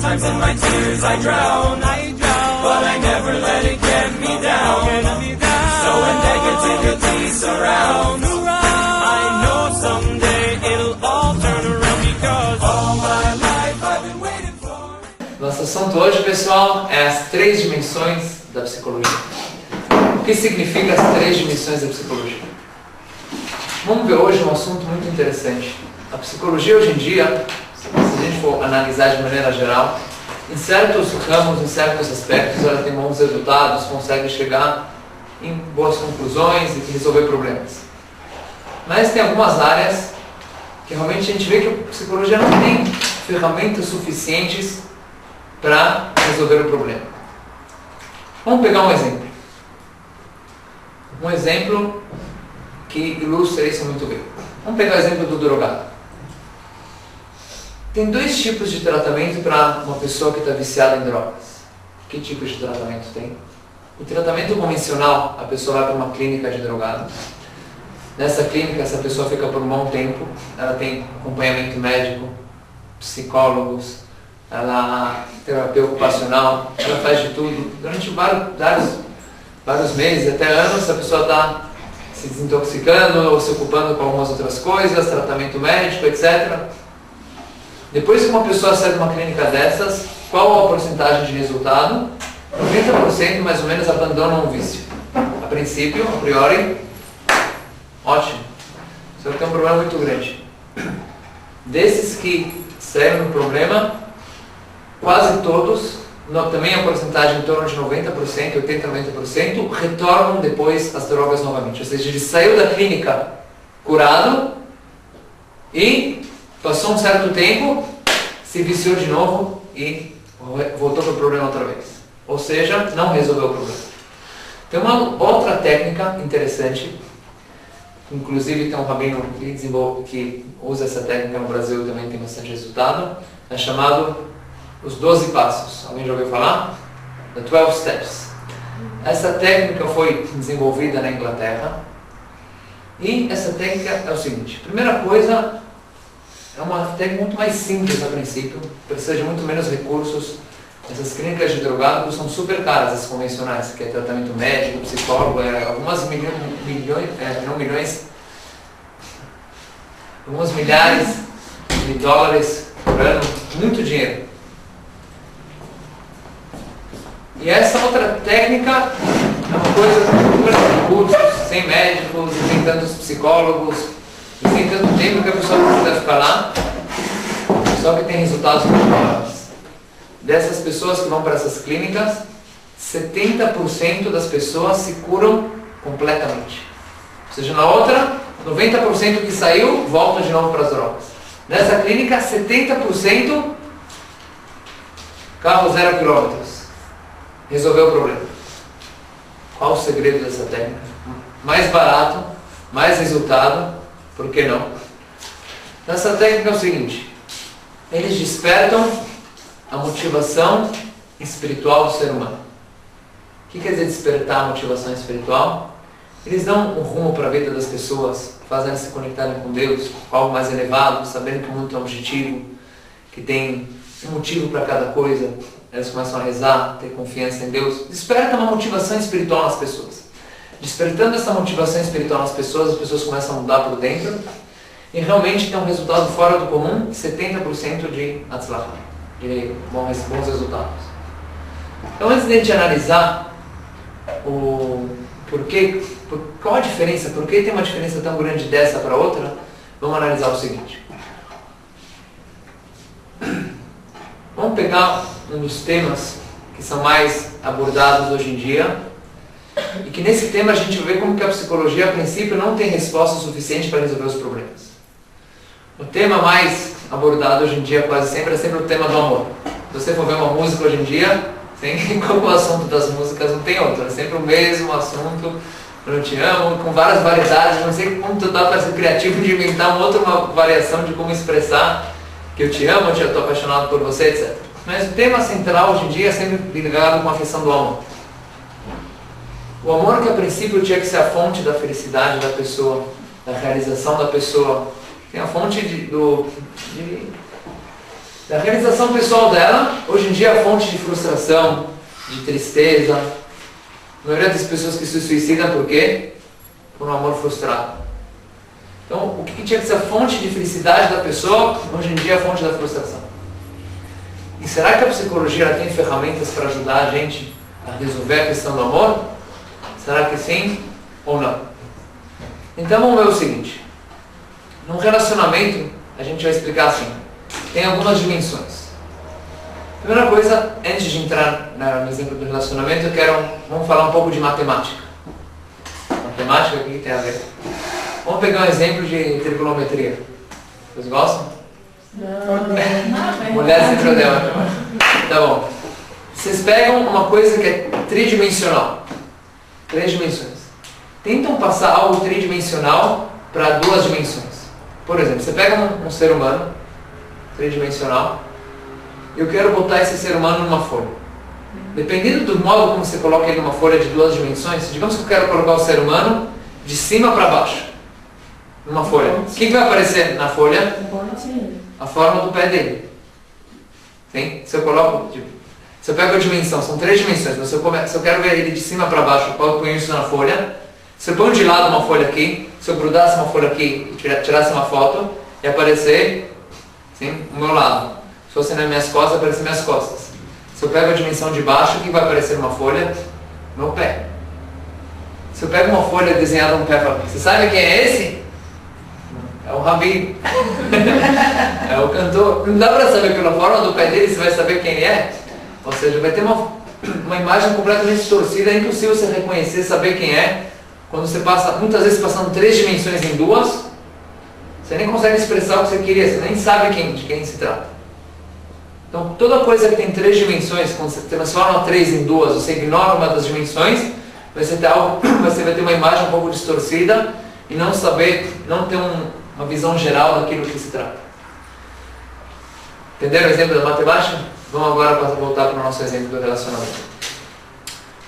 Sometimes in my tears I drown, but I never let it get me down. So when negativity surrounds, I know someday it'll all turn around because all my life I've been waiting for. Nosso assunto hoje, pessoal, é as 3 dimensões da psicologia. O que significa as 3 dimensões da psicologia? Vamos ver hoje um assunto muito interessante. A psicologia hoje em dia, se a gente for analisar de maneira geral, em certos ramos, em certos aspectos, ela tem bons resultados, consegue chegar em boas conclusões e resolver problemas. Mas tem algumas áreas que realmente a gente vê que a psicologia não tem ferramentas suficientes para resolver o problema. Vamos pegar um exemplo. Um exemplo que ilustra isso muito bem. Vamos pegar o exemplo do drogado. Tem 2 tipos de tratamento para uma pessoa que está viciada em drogas. Que tipo de tratamento tem? O tratamento convencional, a pessoa vai para uma clínica de drogado. Nessa clínica, essa pessoa fica por um bom tempo. Ela tem acompanhamento médico, psicólogos, ela terapia ocupacional, ela faz de tudo. Durante vários meses, até anos, a pessoa está se desintoxicando ou se ocupando com algumas outras coisas, tratamento médico, etc. Depois que uma pessoa sai de uma clínica dessas, qual a porcentagem de resultado? 90% mais ou menos abandonam o vício. A princípio, a priori, ótimo. Só que tem um problema muito grande. Desses que saíram do problema, quase todos, também a porcentagem em torno de 90%, 80%, 90%, retornam depois às drogas novamente. Ou seja, ele saiu da clínica curado e passou um certo tempo, se viciou de novo e voltou para o problema outra vez. Ou seja, não resolveu o problema. Tem uma outra técnica interessante, inclusive tem um rabino que usa essa técnica no Brasil e também tem bastante resultado, é chamado os 12 passos. Alguém já ouviu falar? The 12 Steps. Essa técnica foi desenvolvida na Inglaterra e essa técnica é o seguinte. Primeira coisa, é uma técnica muito mais simples a princípio, precisa de muito menos recursos. Essas clínicas de drogado custam super caras, as convencionais, que é tratamento médico, psicólogo, alguns milhares de dólares por ano, muito dinheiro. E essa outra técnica é uma coisa com poucos recursos, sem médicos, e sem tantos psicólogos, e sem tanto tempo que a pessoa precisa ficar lá, só que tem resultados muito maiores. Dessas pessoas que vão para essas clínicas, 70% das pessoas se curam completamente. Ou seja, na outra, 90% que saiu, volta de novo para as drogas. Nessa clínica, 70% carro 0 km. Resolveu o problema. Qual o segredo dessa técnica? Mais barato, mais resultado, por que não? Essa técnica é o seguinte, eles despertam a motivação espiritual do ser humano. O que quer dizer despertar a motivação espiritual? Eles dão um rumo para a vida das pessoas, fazem elas se conectarem com Deus, com algo mais elevado, sabendo que o mundo é um objetivo, que tem um motivo para cada coisa. Elas começam a rezar, ter confiança em Deus. Desperta uma motivação espiritual nas pessoas. Despertando essa motivação espiritual nas pessoas, as pessoas começam a mudar por dentro e realmente tem um resultado fora do comum, 70% de atzlachah, de bons resultados. Então, antes de a gente analisar o porquê, qual a diferença, por que tem uma diferença tão grande dessa para outra, vamos analisar o seguinte. Vamos pegar um dos temas que são mais abordados hoje em dia e que nesse tema a gente vê como que a psicologia a princípio não tem resposta suficiente para resolver os problemas. O tema mais abordado hoje em dia quase sempre é sempre o tema do amor. Se você for ver uma música hoje em dia, qual é o assunto das músicas? Não tem outro, é sempre o mesmo assunto. Eu te amo, com várias variedades, não sei como tu dá para ser criativo de inventar uma variação de como expressar que eu te amo, eu estou apaixonado por você, etc. Mas o tema central hoje em dia é sempre ligado com a questão do amor. O amor que a princípio tinha que ser a fonte da felicidade da pessoa, da realização da pessoa, tem a fonte Da realização pessoal dela, hoje em dia é fonte de frustração, de tristeza. A maioria das pessoas que se suicidam por quê? Por um amor frustrado. Então, o que tinha que ser a fonte de felicidade da pessoa, hoje em dia é a fonte da frustração. E será que a psicologia ela tem ferramentas para ajudar a gente a resolver a questão do amor? Será que sim ou não? Então vamos ver o seguinte. Num relacionamento, a gente vai explicar assim. Tem algumas dimensões. Primeira coisa, antes de entrar no exemplo do relacionamento, vamos falar um pouco de matemática. Matemática, o que tem a ver? Vamos pegar um exemplo de trigonometria. Vocês gostam? Não. Mulher sempre odeia matemática. Tá bom. Vocês pegam uma coisa que é tridimensional. 3 dimensões. Tentam passar algo tridimensional para 2 dimensões. Por exemplo, você pega um ser humano tridimensional e eu quero botar esse ser humano numa folha. Dependendo do modo como você coloca ele numa folha de 2 dimensões, digamos que eu quero colocar o ser humano de cima para baixo. Numa folha. O que vai aparecer na folha? A forma do pé dele. Sim? Se eu coloco, se eu pego a dimensão, são 3 dimensões, mas se eu quero ver ele de cima para baixo, eu ponho isso na folha. Se eu ponho de lado uma folha aqui, se eu grudasse uma folha aqui e tirasse uma foto, ia aparecer, sim, o meu lado. Se fosse nas minhas costas, ia aparecer minhas costas. Se eu pego a dimensão de baixo, o que vai aparecer numa folha? Meu pé. Se eu pego uma folha desenhada um pé, você sabe quem é esse? É o Rabi. É o cantor. Não dá para saber pela forma do pé dele, você vai saber quem ele é? Ou seja, vai ter uma imagem completamente distorcida, é impossível você reconhecer, saber quem é. Quando você passa, muitas vezes passando 3 dimensões em 2, você nem consegue expressar o que você queria, você nem sabe de quem se trata. Então, toda coisa que tem 3 dimensões, quando você transforma 3 em 2, você ignora uma das dimensões, você vai ter uma imagem um pouco distorcida e não ter uma visão geral daquilo que se trata. Entenderam o exemplo da matemática? Vamos agora voltar para o nosso exemplo do relacionamento.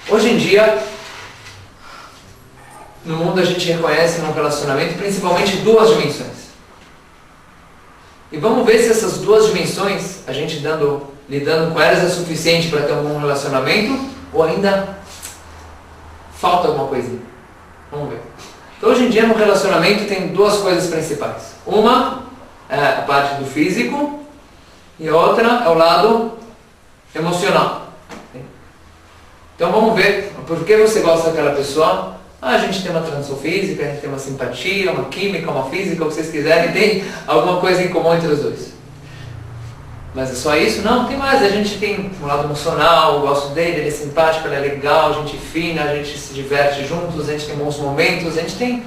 Hoje em dia, no mundo a gente reconhece no relacionamento principalmente 2 dimensões. E vamos ver se essas 2 dimensões, a gente lidando com elas é suficiente para ter um bom relacionamento ou ainda falta alguma coisinha. Vamos ver. Então hoje em dia no relacionamento tem 2 coisas principais. Uma é a parte do físico e a outra é o lado emocional. Então vamos ver por que você gosta daquela pessoa. A gente tem uma atração física, a gente tem uma simpatia, uma química, uma física, o que vocês quiserem, tem alguma coisa em comum entre os dois. Mas é só isso? Não, tem mais. A gente tem um lado emocional, eu gosto dele, ele é simpático, ele é legal, gente fina, a gente se diverte juntos, a gente tem bons momentos, a gente tem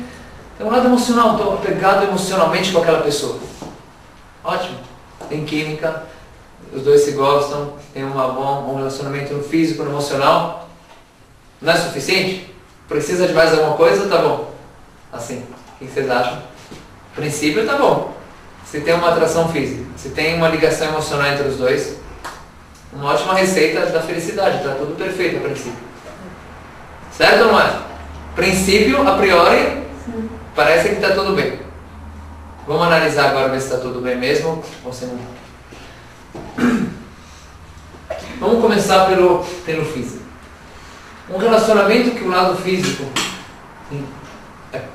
um lado emocional, estou apegado emocionalmente com aquela pessoa. Ótimo. Tem química, os dois se gostam, tem um bom relacionamento no físico, no emocional. Não é suficiente? Precisa de mais alguma coisa? Tá bom. Assim, o que vocês acham? A princípio tá bom. Se tem uma atração física, se tem uma ligação emocional entre os dois, uma ótima receita da felicidade, tá tudo perfeito a princípio. Certo ou não é? Princípio, a priori, parece que está tudo bem. Vamos analisar agora ver se está tudo bem mesmo ou se não. Vamos começar pelo físico. Um relacionamento que o lado físico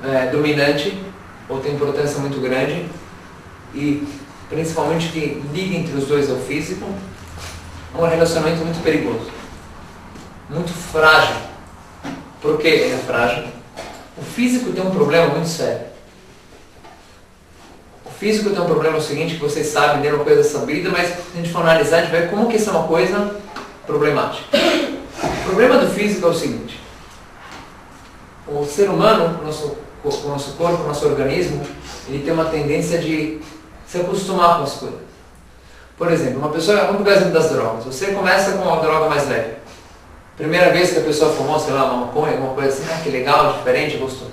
é dominante ou tem importância muito grande e principalmente que liga entre os dois ao físico, é um relacionamento muito perigoso, muito frágil. Por que ele é frágil? O físico tem um problema muito sério. O físico tem um problema seguinte, que vocês sabem, é uma coisa sabida, mas se a gente for analisar, a gente vai ver como que isso é uma coisa problemática. O problema do físico é o seguinte: o ser humano, o nosso corpo, o nosso organismo, ele tem uma tendência de se acostumar com as coisas. Por exemplo, uma pessoa, vamos pegar o exemplo das drogas. Você começa com uma droga mais leve. Primeira vez que a pessoa fumou, sei lá, uma maconha, alguma coisa assim, que legal, diferente, gostoso.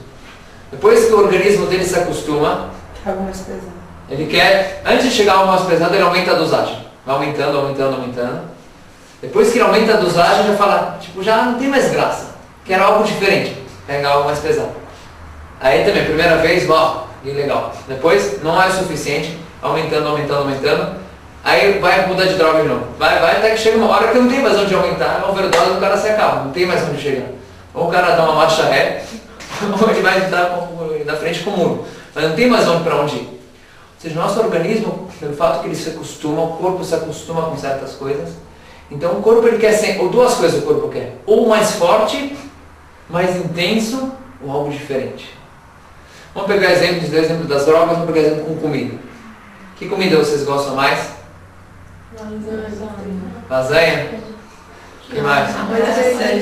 Depois que o organismo dele se acostuma, algo mais pesado. Ele quer, antes de chegar ao mais pesado, ele aumenta a dosagem. Vai aumentando, aumentando, aumentando. Depois que ele aumenta a dosagem, já fala, já não tem mais graça. Quero algo diferente. Pega algo mais pesado. Aí também, primeira vez, uau, que legal. Depois, não é o suficiente. Aumentando, aumentando, aumentando. Aí vai mudar de droga de novo. Vai até que chega uma hora que não tem mais onde aumentar, a overdose o cara se acaba, não tem mais onde chegar. Ou o cara dá uma marcha ré, ou ele vai estar na frente com o muro. Mas não tem mais para onde ir. Ou seja, nosso organismo, pelo fato que ele se acostuma, o corpo se acostuma com certas coisas. Então o corpo ele quer sempre, ou duas coisas o corpo quer. Ou mais forte, mais intenso, ou algo diferente. Vamos pegar exemplo das drogas, vamos pegar exemplo com comida. Que comida vocês gostam mais? Lasanha? O que mais?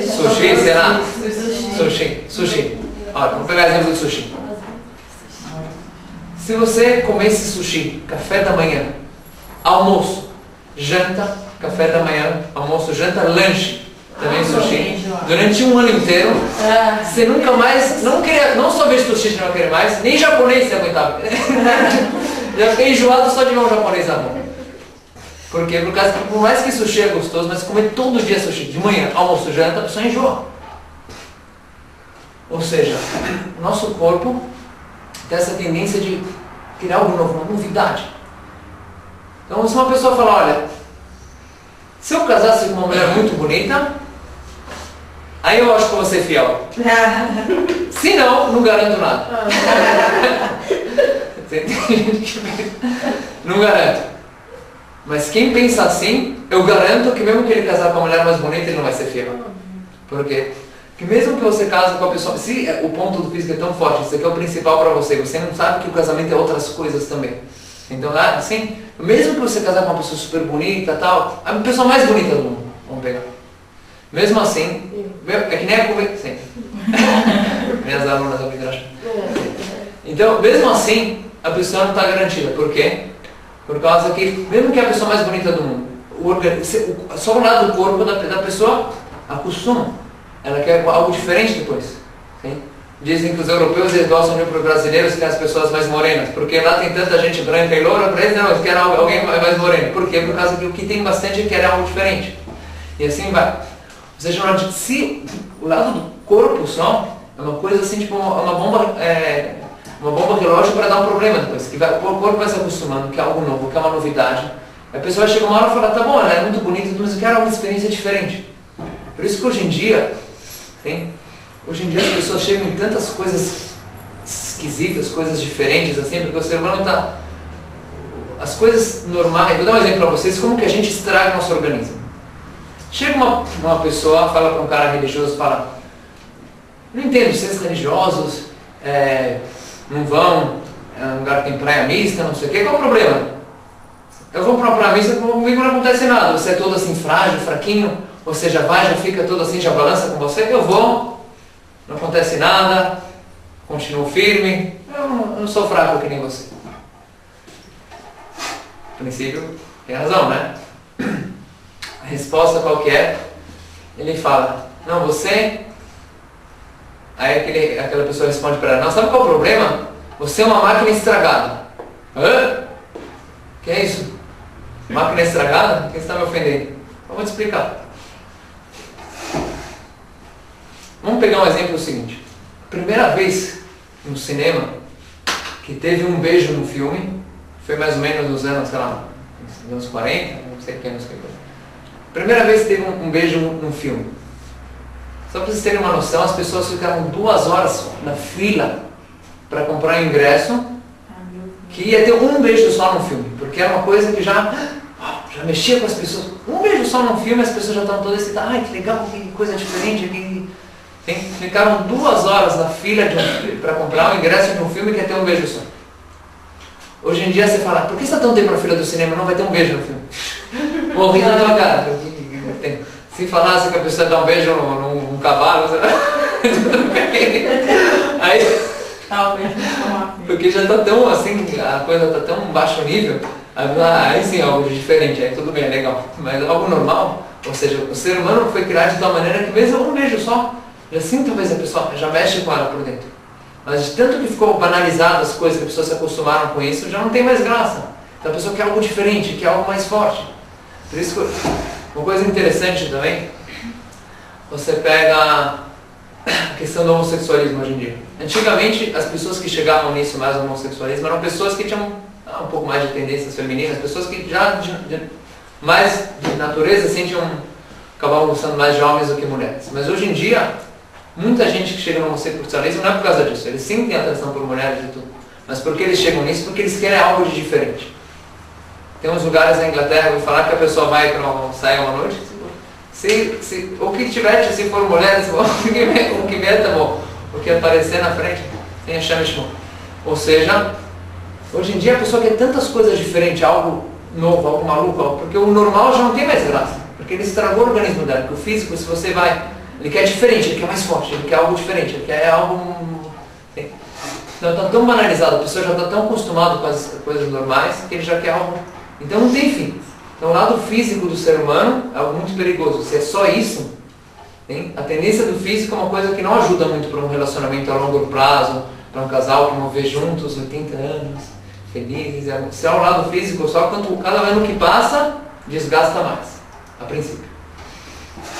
Sushi, será? Sushi. Olha, vamos pegar exemplo do sushi. Se você comesse sushi, café da manhã, almoço, janta, café da manhã, almoço, janta, lanche, também sushi, durante um ano inteiro, você nunca mais, não só vê sushi você não vai querer mais, nem japonês você aguentava. Já fiquei enjoado só de ver um japonês na mão. Por quê? Por causa que por mais que sushi é gostoso, mas comer todo dia sushi, de manhã, almoço, janta, a pessoa enjoa. Ou seja, o nosso corpo tem essa tendência de criar algo novo, uma novidade. Então se uma pessoa falar, olha, se eu casasse com uma mulher muito bonita, aí eu acho que eu vou ser fiel. Se não, não garanto nada. Não garanto. Mas quem pensa assim, eu garanto que mesmo que ele casar com uma mulher mais bonita, ele não vai ser fiel. Por quê? Porque mesmo que você case com a pessoa, se o ponto do físico é tão forte, isso aqui é o principal para você, você não sabe que o casamento é outras coisas também. Então, assim, mesmo que você casar com uma pessoa super bonita, tal, a pessoa mais bonita do mundo, vamos pegar. Mesmo assim, é que nem a comida, sim. Minhas alunas da Midrash. Então, mesmo assim, a pessoa não está garantida. Por quê? Por causa que, mesmo que a pessoa mais bonita do mundo, só o lado do corpo da pessoa acostuma. Ela quer algo diferente depois. Sim? Dizem que os europeus eles gostam de ir para os brasileiros que as pessoas mais morenas, porque lá tem tanta gente branca e loura, para eles não, eles querem alguém mais moreno. Por quê? Por causa que o que tem bastante é querer algo diferente. E assim vai. Ou seja, se o lado do corpo só é uma coisa assim, tipo uma bomba relógio para dar um problema depois. Que o corpo vai se acostumando, que é algo novo, que é uma novidade. A pessoa chega uma hora e fala, tá bom, ela é muito bonita, mas eu quero uma experiência diferente. Por isso que hoje em dia as pessoas chegam em tantas coisas esquisitas, coisas diferentes, assim, porque o ser humano está... As coisas normais... Vou dar um exemplo para vocês, como que a gente estraga nosso organismo. Chega uma pessoa, fala para um cara religioso, fala, não entendo, vocês religiosos não vão, é um lugar que tem praia mista, não sei o quê, qual é o problema? Eu vou para uma praia mista, comigo não acontece nada, você é todo assim frágil, fraquinho, você já vai, já fica todo assim, já balança com você, eu vou, não acontece nada, continuo firme, eu não sou fraco que nem você. No princípio, tem razão, né? A resposta qual que é? Ele fala, não, você... Aí aquela pessoa responde para ela, não, sabe qual é o problema? Você é uma máquina estragada. Hã? Que é isso? Máquina estragada? Quem está me ofendendo? Eu vou te explicar. Vamos pegar um exemplo seguinte. Primeira vez no cinema que teve um beijo no filme, foi mais ou menos nos anos, sei lá, nos anos 40, não sei que anos que foi. Primeira vez que teve um beijo no filme. Só para vocês terem uma noção, as pessoas ficaram 2 horas na fila para comprar o ingresso, que ia ter um beijo só no filme, porque era uma coisa que já mexia com as pessoas. Um beijo só no filme, as pessoas já estavam todas excitadas, ai que legal, que coisa diferente, ficaram 2 horas na fila para comprar o ingresso de um filme que ia ter um beijo só. Hoje em dia você fala, por que você está tão tempo na fila do cinema? Não vai ter um beijo no filme. Morri na tua cara. Se falasse que a pessoa dá um beijo num cavalo, aí, porque já está tão assim, a coisa está tão baixo nível, aí sim, algo diferente, aí tudo bem, é legal. Mas algo normal, ou seja, o ser humano foi criado de tal maneira que mesmo um beijo só, já assim talvez a pessoa já mexe com ela por dentro. Mas de tanto que ficou banalizado as coisas, que as pessoas se acostumaram com isso, já não tem mais graça. Então a pessoa quer algo diferente, quer algo mais forte. Por isso que uma coisa interessante também, você pega a questão do homossexualismo hoje em dia. Antigamente, as pessoas que chegavam nisso mais no homossexualismo eram pessoas que tinham um pouco mais de tendências femininas, pessoas que já mais de natureza acabavam gostando mais de homens do que mulheres. Mas hoje em dia, muita gente que chega no homossexualismo não é por causa disso. Eles sim têm atração por mulheres e tudo. Mas por que eles chegam nisso? Porque eles querem algo de diferente. Tem uns lugares na Inglaterra, eu vou falar que a pessoa vai para sair uma noite, o que tiver, se for mulheres, o que vier tá bom. O que aparecer na frente, tem a chama. Ou seja, hoje em dia a pessoa quer tantas coisas diferentes, algo novo, algo maluco, porque o normal já não tem mais graça. Porque ele estragou o organismo dela. Porque o físico, se você vai, ele quer diferente, ele quer mais forte, ele quer algo diferente, ele quer algo... Então está tão banalizado, a pessoa já está tão acostumada com as coisas normais que ele já quer algo... Então não tem fim. Então o lado físico do ser humano é algo muito perigoso. Se é só isso, hein? A tendência do físico é uma coisa que não ajuda muito para um relacionamento a longo prazo, para um casal que vão ver juntos 80 anos, felizes. Se é o lado físico, só cada ano que passa, desgasta mais, a princípio.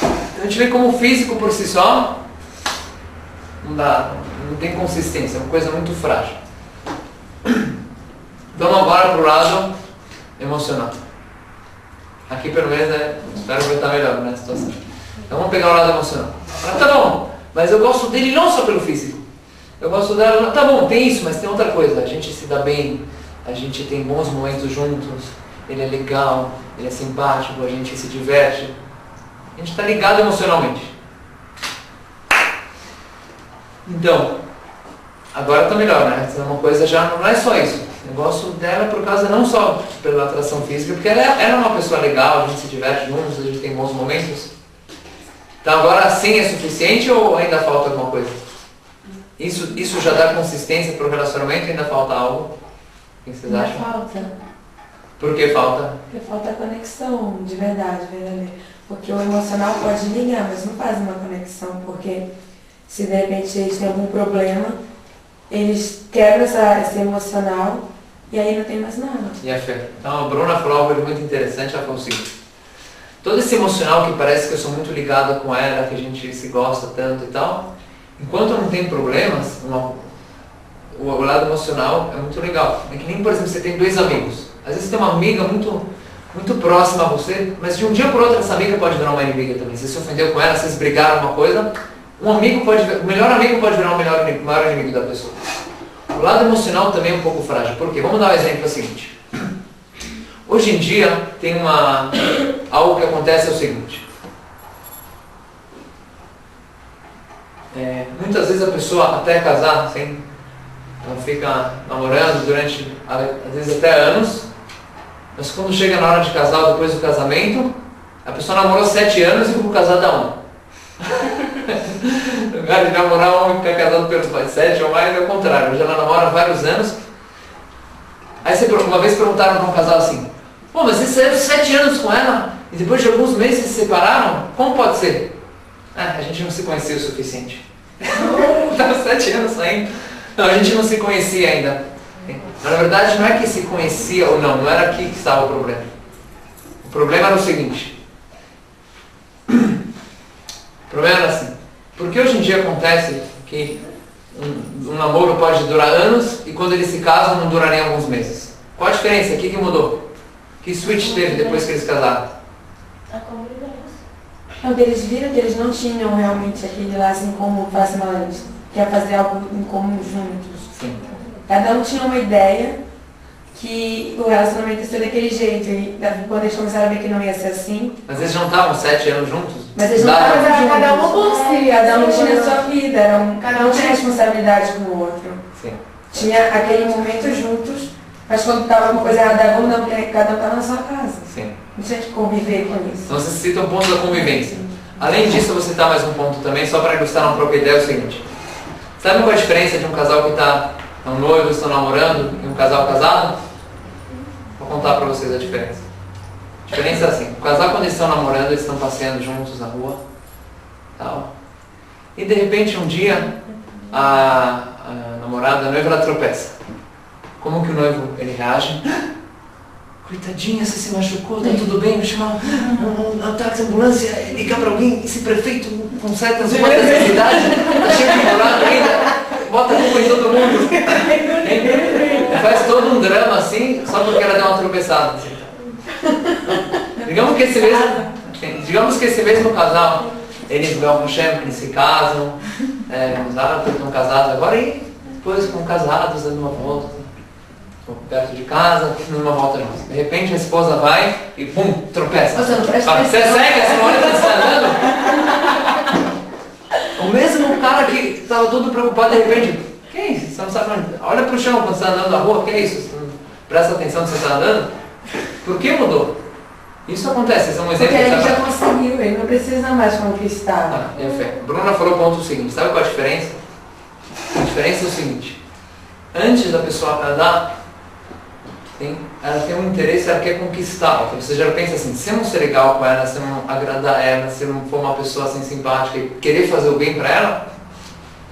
Então a gente vê como o físico por si só não tem consistência, é uma coisa muito frágil. Vamos agora para o lado emocional. Aqui pelo menos espero que está melhor na situação. Então vamos pegar o lado emocional. Tá bom, mas eu gosto dele não só pelo físico. Eu gosto dela, tá bom, tem isso, mas tem outra coisa. A gente se dá bem, a gente tem bons momentos juntos, ele é legal, ele é simpático, a gente se diverte. A gente está ligado emocionalmente. Então, agora está melhor, né? É uma coisa já não é só isso. Eu gosto dela por causa não só pela atração física, porque ela é uma pessoa legal, a gente se diverte juntos, a gente tem bons momentos. Então agora assim é suficiente ou ainda falta alguma coisa? Isso já dá consistência para o relacionamento, ainda falta algo? O que vocês acham? Falta. Por que falta? Porque falta conexão, de verdade, verdadeira. Porque o emocional pode ligar, mas não faz uma conexão, porque se de repente eles têm algum problema, eles quebram esse emocional e aí não tem mais nada. E a fé? Então a Bruna falou algo muito interessante, ela falou o seguinte: todo esse emocional que parece que eu sou muito ligado com ela, que a gente se gosta tanto e tal, enquanto não tem problemas, o lado emocional é muito legal. É que nem, por exemplo, você tem dois amigos. Às vezes você tem uma amiga muito próxima a você, mas de um dia por outro essa amiga pode virar uma inimiga também. Você se ofendeu com ela, vocês brigaram uma coisa, o melhor amigo pode virar o maior inimigo da pessoa. O lado emocional também é um pouco frágil. Por quê? Vamos dar um exemplo seguinte. Hoje em dia tem algo que acontece é o seguinte. Muitas vezes a pessoa até casar, assim, ela fica namorando durante, às vezes até anos, mas quando chega na hora de casar, depois do casamento, a pessoa namorou 7 anos e ficou casada há 1. No lugar de namorar um homem que está casado pelos mais 7 ou mais, é o contrário. Já namora há vários anos. Aí uma vez perguntaram para um casal assim: pô, mas você saiu 7 anos com ela e depois de alguns meses se separaram? Como pode ser? A gente não se conhecia o suficiente. Estava 7 anos saindo. Não, a gente não se conhecia ainda. Na verdade, não é que se conhecia ou não era aqui que estava o problema. O problema era o seguinte. O problema era assim. Porque hoje em dia acontece que um namoro pode durar anos e quando eles se casam não dura nem alguns meses. Qual a diferença? O que mudou? Que switch teve depois que eles casaram? A convivência. Quando eles viram que eles não tinham realmente aquele laço em comum, eles quer fazer algo em comum juntos. Sim. Cada um tinha uma ideia que o relacionamento ia ser daquele jeito. E quando eles começaram a ver que não ia ser assim. Mas eles não estavam 7 anos juntos? Mas eles não estavam juntos. Cada um conseguia. Cada um tinha a sua vida. Cada um tinha responsabilidade com o outro. Sim. Tinha aquele momento juntos, mas quando estava alguma coisa errada, vamos não, porque cada um estava na sua casa. Sim. Não tinha que conviver com isso. Então você cita o ponto da convivência. Além disso, eu vou citar mais um ponto também, só para ilustrar uma própria ideia, é o seguinte. Sabe qual é a diferença de um casal que estão noivos, estão namorando, e um casal casado? Vou contar para vocês a diferença. A diferença é assim, o casal quando eles estão namorando, eles estão passeando juntos na rua, tal. E de repente um dia, a namorada, a noiva, ela tropeça. Como que o noivo, ele reage? Coitadinha, você se machucou, tá tudo bem? Vou chamar um táxi, ambulância, ligar para alguém, esse prefeito com certas quantas de idade, tá cheio de namorado ainda, bota a culpa em todo mundo. faz todo um drama assim, só porque ela deu uma tropeçada. Assim. Digamos que esse mesmo casal, eles vão com Shem, eles se casam, os árabes estão casados agora e depois ficam casados, dando uma volta, perto de casa, dando uma volta juntos. De repente a esposa vai e pum, tropeça. Você não presta Fala, você é atenção. cega, você não olha quando você está andando? O mesmo cara que estava todo preocupado, de repente, que é isso? Você não sabe onde? Olha para o chão quando você está andando na rua, que é isso? Você não presta atenção que você está andando? Por que mudou? Isso acontece, esse é um exemplo. Porque ele que já conseguiu, ele não precisa mais conquistar. Bruna falou o ponto seguinte, sabe qual é a diferença? A diferença é o seguinte, antes da pessoa casar, ela tem um interesse, ela quer conquistar. Você já pensa assim, se eu não ser legal com ela, se eu não agradar ela, se eu não for uma pessoa assim simpática e querer fazer o bem pra ela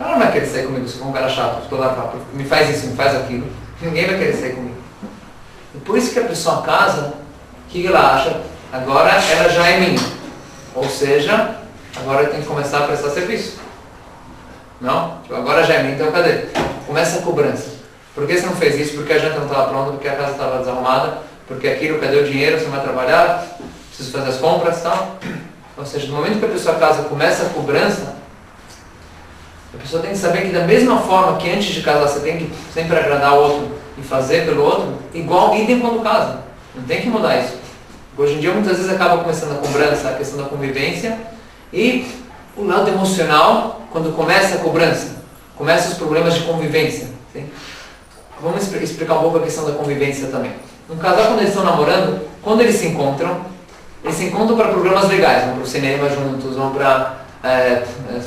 não vai querer sair comigo, se for um cara chato, estou lá, me faz isso, me faz aquilo. Ninguém vai querer sair comigo. Depois que a pessoa casa, o que ela acha? Agora ela já é minha. Ou seja, agora eu tenho que começar a prestar serviço. Não? Tipo, agora já é minha, então cadê? Começa a cobrança. Por que você não fez isso? Porque a janta não estava pronta, porque a casa estava desarrumada, porque aquilo, cadê o dinheiro, você não vai trabalhar, preciso fazer as compras e tal. Ou seja, no momento que a pessoa casa começa a cobrança, a pessoa tem que saber que da mesma forma que antes de casar você tem que sempre agradar o outro e fazer pelo outro, igual idem quando casa. Não tem que mudar isso. Hoje em dia muitas vezes acaba começando a cobrança, a questão da convivência e o lado emocional, quando começa a cobrança, começam os problemas de convivência. Sim? Vamos explicar um pouco a questão da convivência também. Um casal, quando eles estão namorando, quando eles se encontram para programas legais, vão para o cinema juntos, vão para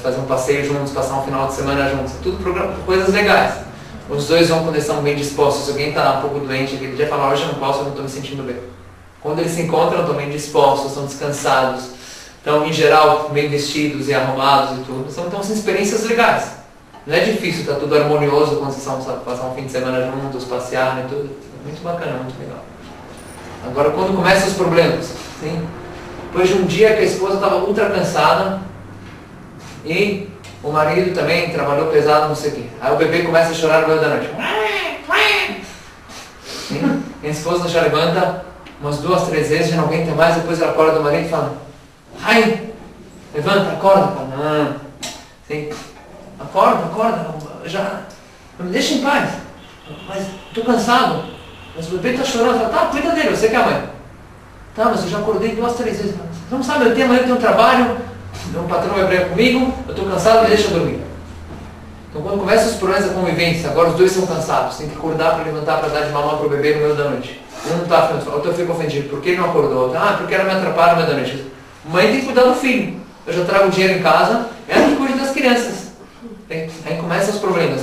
fazer um passeio juntos, passar um final de semana juntos, tudo coisas legais. Os dois vão quando eles estão bem dispostos. Se alguém está um pouco doente, aquele dia fala, hoje eu não posso, eu não estou me sentindo bem. Quando eles se encontram, estão bem dispostos, estão descansados, estão em geral bem vestidos e arrumados e tudo. Então são experiências legais. Não é difícil, está tudo harmonioso quando vocês vão passar um fim de semana juntos, passear e tudo. É muito bacana, muito legal. Agora quando começam os problemas, sim? Depois de um dia que a esposa estava ultra cansada e o marido também trabalhou pesado, não sei o quê. Aí o bebê começa a chorar no meio da noite. Sim? E a esposa já levanta umas 2, 3 vezes, já não aguenta mais, depois ela acorda do marido e fala, ai, levanta, acorda. Fala, sim? Acorda, já, me deixa em paz. Mas estou cansado. Mas o bebê está chorando. Fala, tá, cuida dele, você que é a mãe. Tá, mas eu já acordei 2, 3 vezes. Você não sabe, eu tenho amanhã, eu tenho um trabalho, um patrão vai brigar comigo, eu estou cansado, me deixa dormir. Então quando começam os problemas da convivência, agora os dois são cansados, tem que acordar para levantar para dar de mamar para o bebê no meio da noite. Um não está ofendido, outro fica ofendido, por que ele não acordou? Porque ela me atrapalha no meio da noite. Mãe tem que cuidar do filho. Eu já trago dinheiro em casa, ela que cuida das crianças. Aí começam os problemas.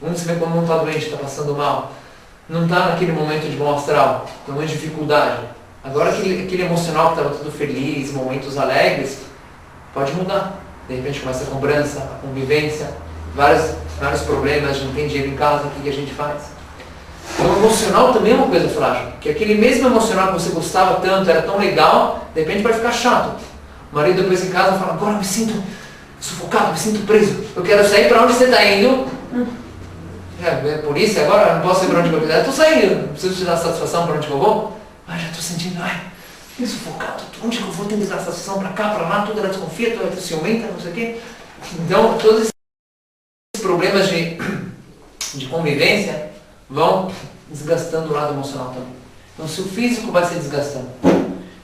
Um se vê quando não está doente, está passando mal. Não está naquele momento de bom astral, momento de dificuldade. Agora aquele emocional que estava tudo feliz, momentos alegres, pode mudar. De repente começa a cobrança, a convivência, vários problemas, não tem dinheiro em casa, o que a gente faz? Então, o emocional também é uma coisa frágil. Que aquele mesmo emocional que você gostava tanto, era tão legal, de repente vai ficar chato. O marido depois em casa fala, agora eu me sinto sufocado, me sinto preso. Eu quero sair para onde você está indo. Polícia agora, não posso ir para onde eu quiser. Estou saindo, não preciso te dar satisfação para onde eu vou. Já estou sentindo, sufocado. Onde que eu vou ter que dar satisfação para cá, para lá, tudo ela desconfia, tudo ela ciumenta, não sei o quê. Então, todos esses problemas de convivência vão desgastando o lado emocional também. Então, se o físico vai se desgastando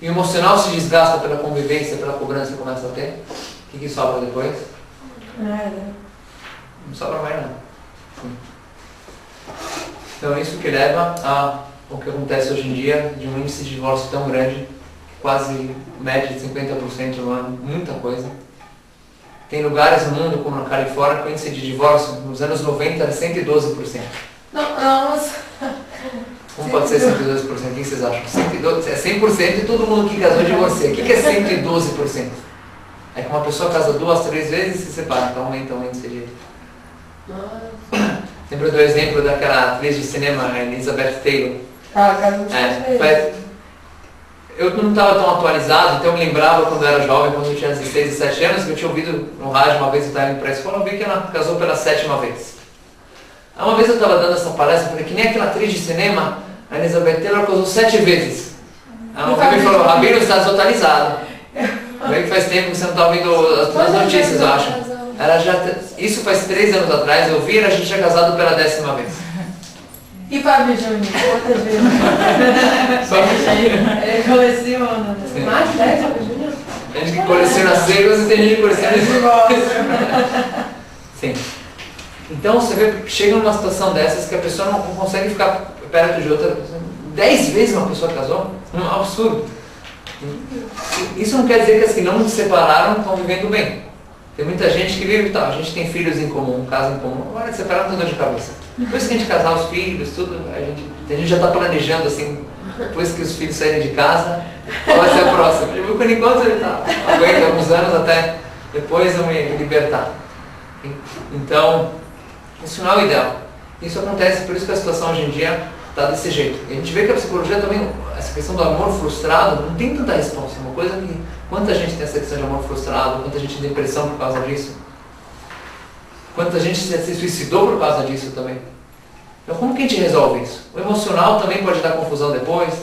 e o emocional se desgasta pela convivência, pela cobrança que começa a ter, o que sobra depois? Nada. Não sobra mais nada. Então, isso que leva ao que acontece hoje em dia, de um índice de divórcio tão grande, quase média de 50% no ano, muita coisa. Tem lugares no mundo, como na Califórnia, que o índice de divórcio nos anos 90 era 112%. Nossa! Como pode ser 112%? O que vocês acham? 112, é 100% e todo mundo que casou divorcia. O que é 112%? É que uma pessoa casa 2, 3 vezes e se separa, então aumenta o índice de... Nossa! Sempre dou o exemplo daquela atriz de cinema, Elizabeth Taylor. Casa eu não estava tão atualizado, então eu me lembrava quando eu era jovem, quando eu tinha 16, 17 anos, que eu tinha ouvido no rádio uma vez, eu estava indo para a escola, eu vi que ela casou pela 7ª vez. Uma vez eu estava dando essa palestra, falei que nem aquela atriz de cinema, a Elizabeth Taylor casou 7 vezes. Alguém me falou, Rabino, está desatualizado. Vê que faz tempo que você não está ouvindo as notícias, eu acho. Isso faz 3 anos atrás, eu vi, a gente tinha casado pela 10ª vez. E Fábio Júnior, quantas vezes? Ele coleciona. Mais de 10, Fábio Júnior? Tem gente que coleciona secos e tem gente que coleciona... Sim. Então você vê que chega numa situação dessas que a pessoa não consegue ficar perto de outra. 10 vezes uma pessoa casou? Um absurdo. Isso não quer dizer que as que não se separaram estão vivendo bem. Tem muita gente que vive, tá, a gente tem filhos em comum, casa em comum, agora de separar não tem dor de cabeça. Depois que a gente casar os filhos, tudo, a gente já está planejando assim, depois que os filhos saírem de casa, qual vai ser a próxima? Por enquanto ele está, aguenta alguns anos até depois eu me libertar. Então, isso não é o ideal. Isso acontece, por isso que a situação hoje em dia está desse jeito. E a gente vê que a psicologia também, essa questão do amor frustrado, não tem tanta resposta. Uma coisa que, quanta gente tem essa questão de amor frustrado, quanta gente tem depressão por causa disso, quanta gente se suicidou por causa disso também. Então como que a gente resolve isso? O emocional também pode dar confusão depois,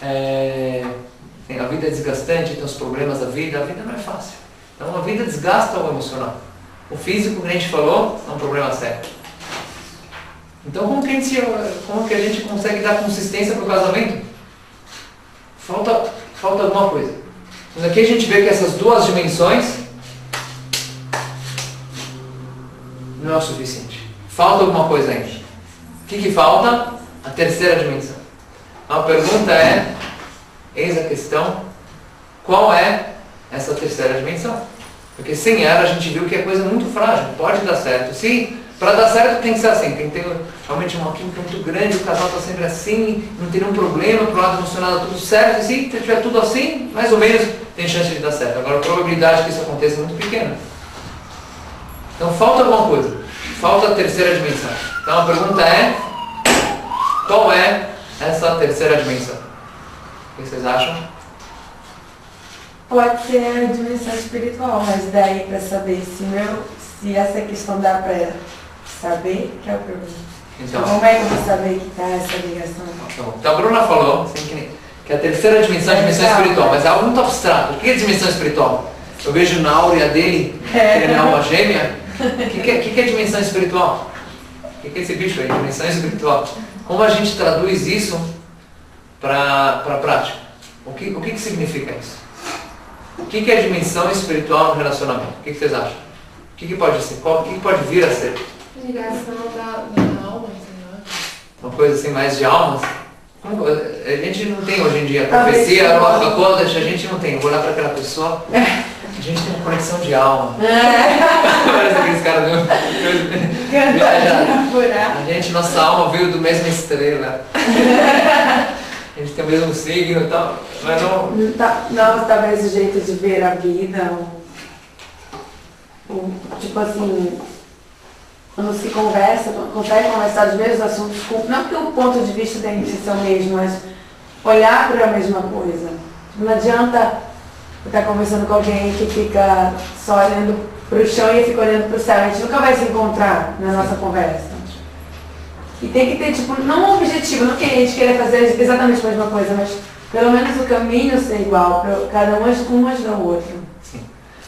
a vida é desgastante, tem os problemas da vida, a vida não é fácil. Então a vida desgasta o emocional. O físico, que a gente falou, é um problema sério. Então como que a gente consegue dar consistência para o casamento? Falta alguma coisa. Mas aqui a gente vê que essas 2 dimensões não é o suficiente. Falta alguma coisa ainda. O que falta? A 3ª dimensão. A pergunta é, eis a questão, qual é essa 3ª dimensão? Porque sem ela a gente viu que é coisa muito frágil, pode dar certo. Sim, para dar certo tem que ser assim, tem que ter realmente uma química muito grande, o casal está sempre assim, não tem nenhum problema, pro lado emocional está tudo certo, e se tiver tudo assim, mais ou menos tem chance de dar certo. Agora a probabilidade que isso aconteça é muito pequena. Então falta alguma coisa, falta a 3ª dimensão. Então a pergunta é, qual é essa 3ª dimensão? O que vocês acham? Pode ser a dimensão espiritual, mas daí para saber se essa questão dá para saber, que é o problema. Então, como é que eu vou saber que está essa ligação? Então a Bruna falou assim, que a 3ª dimensão é a dimensão espiritual, mas é algo muito abstrato. O que é dimensão espiritual? Eu vejo na áurea dele, que ele é alma gêmea. O que é dimensão espiritual? O que é esse bicho aí? Dimensão espiritual. Como a gente traduz isso para a prática? O que significa isso? O que é a dimensão espiritual no relacionamento? O que vocês acham? O que pode ser? O que pode vir a ser? Ligação da alma, entendeu? Uma coisa assim mais de almas? A gente não tem hoje em dia a profecia, a gente não tem. Eu vou olhar para aquela pessoa, a gente tem uma conexão de alma. Parece aqueles caras a gente, nossa alma veio do mesmo estrela. A gente tem o mesmo signo e tal, mas não... Não, talvez o jeito de ver a vida, tipo assim, quando se conversa, consegue conversar dos mesmos assuntos, não que o ponto de vista tem que ser o mesmo, mas olhar para a mesma coisa. Não adianta estar conversando com alguém que fica só olhando para o chão e fica olhando para o céu. A gente nunca vai se encontrar na nossa conversa. E tem que ter, tipo, não um objetivo, não que a gente queira fazer exatamente a mesma coisa, mas pelo menos o caminho ser igual, para cada um ajudar o outro. Sim.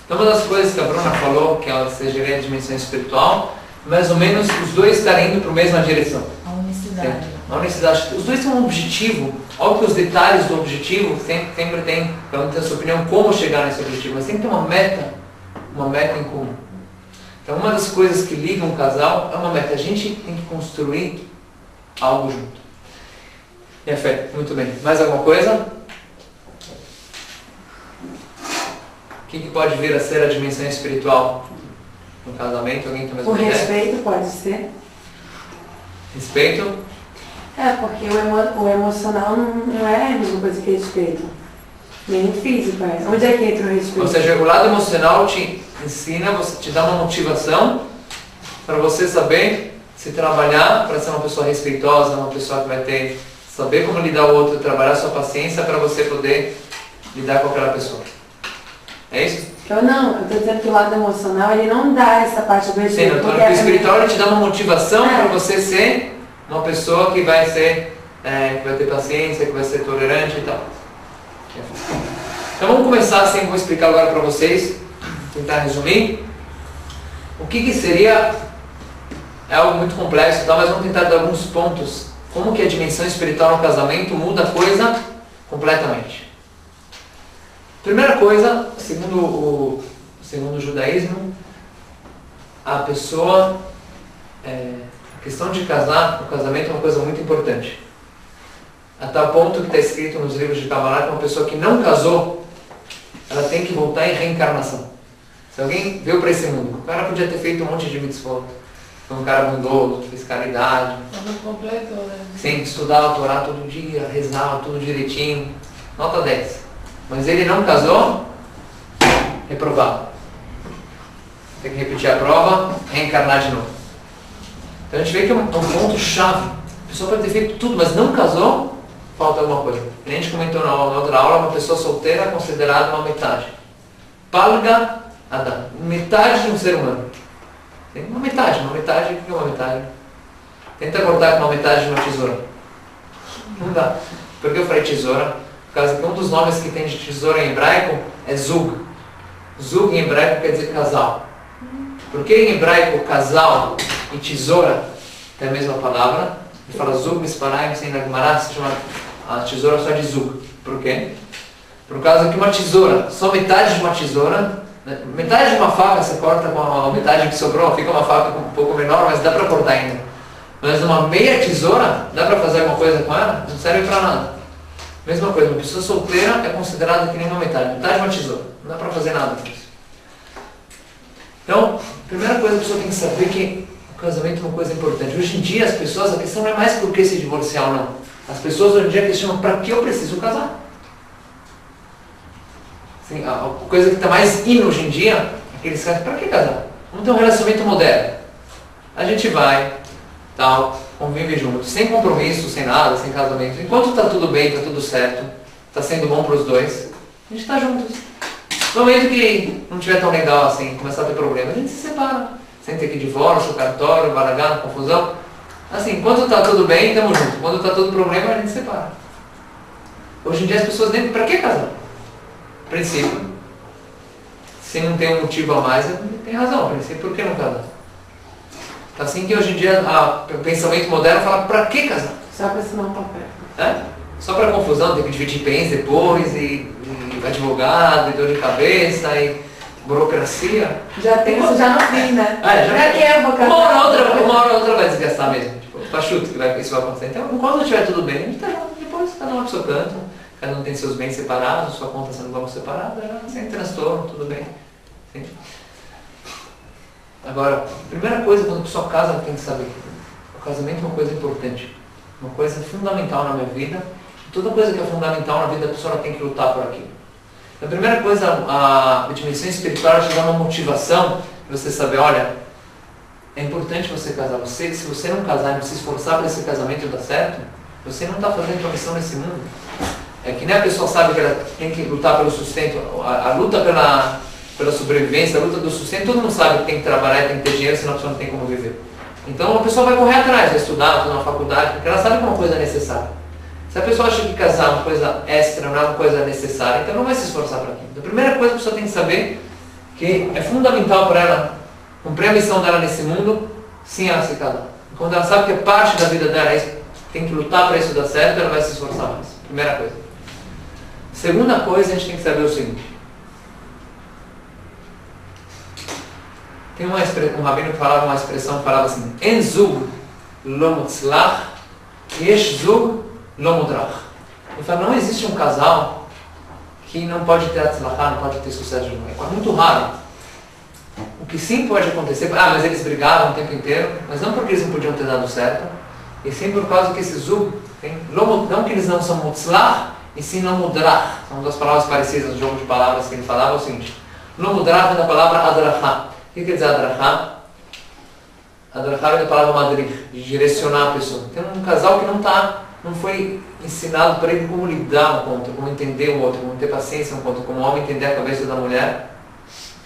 Então uma das coisas que a Bruna falou, que ela seja a dimensão espiritual, mais ou menos os dois estarem indo para a mesma direção. A unicidade. A unicidade. Os dois têm um objetivo, óbvio que os detalhes do objetivo sempre tem, cada um tem a sua opinião, como chegar nesse objetivo, mas tem que ter uma meta em comum. Então uma das coisas que ligam o casal é uma meta. A gente tem que construir algo junto. E a fé, muito bem. Mais alguma coisa? O que pode vir a ser a dimensão espiritual no casamento? Alguém tem mais O uma ideia? respeito pode ser. Respeito? Porque o emocional não é a mesma coisa que respeito. Nem o físico, Onde é que entra o respeito? Ou seja, o lado emocional te ensina, te dá uma motivação para você saber se trabalhar para ser uma pessoa respeitosa, uma pessoa que vai saber como lidar com o outro, trabalhar sua paciência para você poder lidar com aquela pessoa. É isso? Eu tô dizendo que o lado emocional, ele não dá essa parte do Sim, o espiritual ele te dá uma motivação para você ser uma pessoa que vai ser, que vai ter paciência, que vai ser tolerante e tal. Então vamos começar assim, vou explicar agora para vocês, tentar resumir. O que seria, é algo muito complexo, tá? Mas vamos tentar dar alguns pontos. Como que a dimensão espiritual no casamento muda a coisa completamente. Primeira coisa, segundo o judaísmo, a pessoa, a questão de casar, o casamento é uma coisa muito importante. A tal ponto que está escrito nos livros de Kabbalah que uma pessoa que não casou, ela tem que voltar em reencarnação. Se alguém veio para esse mundo, o cara podia ter feito um monte de mitzvot. Foi um cara bondoso, fez caridade. Não completou, né? Sim, estudava a Torá todo dia, rezava tudo direitinho. Nota 10. Mas ele não casou, reprovado. Tem que repetir a prova, reencarnar de novo. Então a gente vê que é um ponto chave. A pessoa pode ter feito tudo, mas não casou, falta alguma coisa. A gente comentou na outra aula, uma pessoa solteira é considerada uma metade. Palga Adam, metade de um ser humano. Tem uma metade, o que é uma metade? Tenta cortar com uma metade de uma tesoura. Não dá. Por que eu falei tesoura? Por causa que um dos nomes que tem de tesoura em hebraico é zug. Zug em hebraico quer dizer casal. Por que em hebraico casal e tesoura tem a mesma palavra? Ele fala zug, misparaim, sem na Gemara, se chama a tesoura só de zug. Por quê? Por causa que uma tesoura, só metade de uma tesoura, metade de uma faca você corta com a metade que sobrou, fica uma faca um pouco menor, mas dá para cortar ainda. Mas uma meia tesoura, dá para fazer alguma coisa com ela? Não serve para nada. Mesma coisa, uma pessoa solteira é considerada que nem uma metade de uma tesoura. Não dá para fazer nada com isso. Então, a primeira coisa que a pessoa tem que saber é que o casamento é uma coisa importante. Hoje em dia as pessoas, a questão não é mais por que se divorciar ou não. As pessoas hoje em dia questionam para que eu preciso casar. Assim, a coisa que está mais in hoje em dia é que eles dizem, para que casar? Vamos ter um relacionamento moderno. A gente vai, tal, convive junto, sem compromisso, sem nada, sem casamento. Enquanto está tudo bem, está tudo certo, está sendo bom para os dois, a gente está juntos. No momento que não estiver tão legal assim, começar a ter problema, a gente se separa. Sem ter que divórcio, cartório, baragá, confusão. Assim, enquanto está tudo bem, estamos juntos. Quando está todo problema, a gente se separa. Hoje em dia as pessoas nem para que casar? Princípio. Se não tem um motivo a mais, tem razão. Princípio, por que não casar? Assim que hoje em dia o pensamento moderno fala, para que casar? Só para assinar um papel. Só para confusão, tem que dividir bens depois, e advogado, e dor de cabeça, e burocracia. Já tem isso já no fim, né? Já que eu vou casar. Uma hora ou outra vai desgastar mesmo. Tipo, pachuto que isso vai acontecer. Então, enquanto estiver tudo bem, a gente está junto. Depois, cada um pro seu canto, cada um tem seus bens separados, sua conta sendo banco separada, sem transtorno, tudo bem. Sim. Agora, a primeira coisa quando a pessoa casa, tem que saber. O casamento é uma coisa importante. Uma coisa fundamental na minha vida. Toda coisa que é fundamental na vida da pessoa, ela tem que lutar por aquilo. A primeira coisa, a dimensão espiritual te dá uma motivação de você saber, olha, é importante você casar. Se você não casar e se esforçar para esse casamento dar certo, você não está fazendo sua missão nesse mundo. É que nem a pessoa sabe que ela tem que lutar pelo sustento, a luta pela sobrevivência, a luta do sustento, todo mundo sabe que tem que trabalhar, tem que ter dinheiro, senão a pessoa não tem como viver. Então a pessoa vai correr atrás, vai estudar, fazer uma faculdade, porque ela sabe que é uma coisa necessária. Se a pessoa acha que casar é uma coisa extra, não é uma coisa necessária, então não vai se esforçar para aquilo. Então, a primeira coisa que a pessoa tem que saber que é fundamental para ela cumprir a missão dela nesse mundo, sim, ela se casar. Quando ela sabe que é parte da vida dela, tem que lutar para isso dar certo, ela vai se esforçar mais. Primeira coisa. Segunda coisa, a gente tem que saber o seguinte. Tem um rabino que falava uma expressão que falava assim, En zug lo mutzlach, yesh zug lo mudrach. Ele fala, não existe um casal que não pode ter atzlachá, não pode ter sucesso de novo. É muito raro. O que sim pode acontecer, mas eles brigavam o tempo inteiro, mas não porque eles não podiam ter dado certo, e sim por causa que esse zug, não que eles não são mutzlach, e sim lo mudrach. São duas palavras parecidas no jogo de palavras que ele falava, é o seguinte, lo mudrach é da palavra adrachá. O que quer dizer adrachá? Adrachá é da palavra madrich, de direcionar a pessoa. Tem um casal que não foi ensinado para ele como lidar um com o outro, como entender o outro, como ter paciência um com o outro, como o homem entender a cabeça da mulher.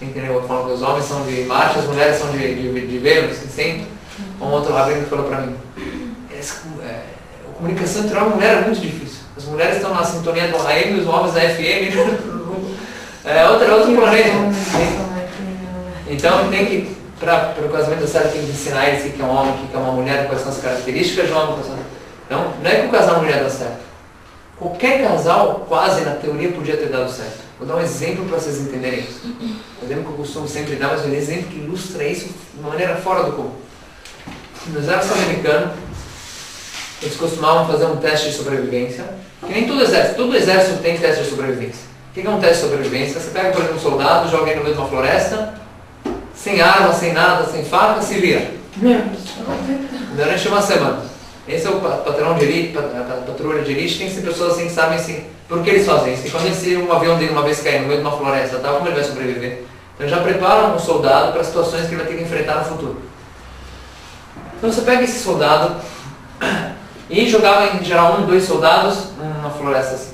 Entendeu? Eu falo que os homens são de Marte, as mulheres são de Vênus, assim. Um outro rabino falou para mim, a comunicação entre homem e mulher é muito difícil. As mulheres estão na sintonia do AM e os homens da FM. É outro planeta. Então tem que, para o casamento certo, tem que ensinar eles o que é um homem, o que é uma mulher, quais são as características de um homem. Não é que o casal mulher dá certo. Qualquer casal, quase na teoria, podia ter dado certo. Vou dar um exemplo para vocês entenderem isso. Um exemplo que eu costumo sempre dar, mas um exemplo que ilustra isso de uma maneira fora do comum. No exército americano, eles costumavam fazer um teste de sobrevivência, que nem todo exército tem teste de sobrevivência. O que é um teste de sobrevivência? Você pega, por exemplo, um soldado, joga ele no meio de uma floresta, sem arma, sem nada, sem faca, se vira. Durante uma semana. Esse é o patrão de elite, patrulha de elite, tem pessoas assim que sabem assim, por que eles fazem isso. E quando um avião dele uma vez cair no meio de uma floresta, tá, como ele vai sobreviver? Então já preparam um soldado para situações que ele vai ter que enfrentar no futuro. Então você pega esse soldado e jogava em geral 1, 2 soldados numa floresta assim.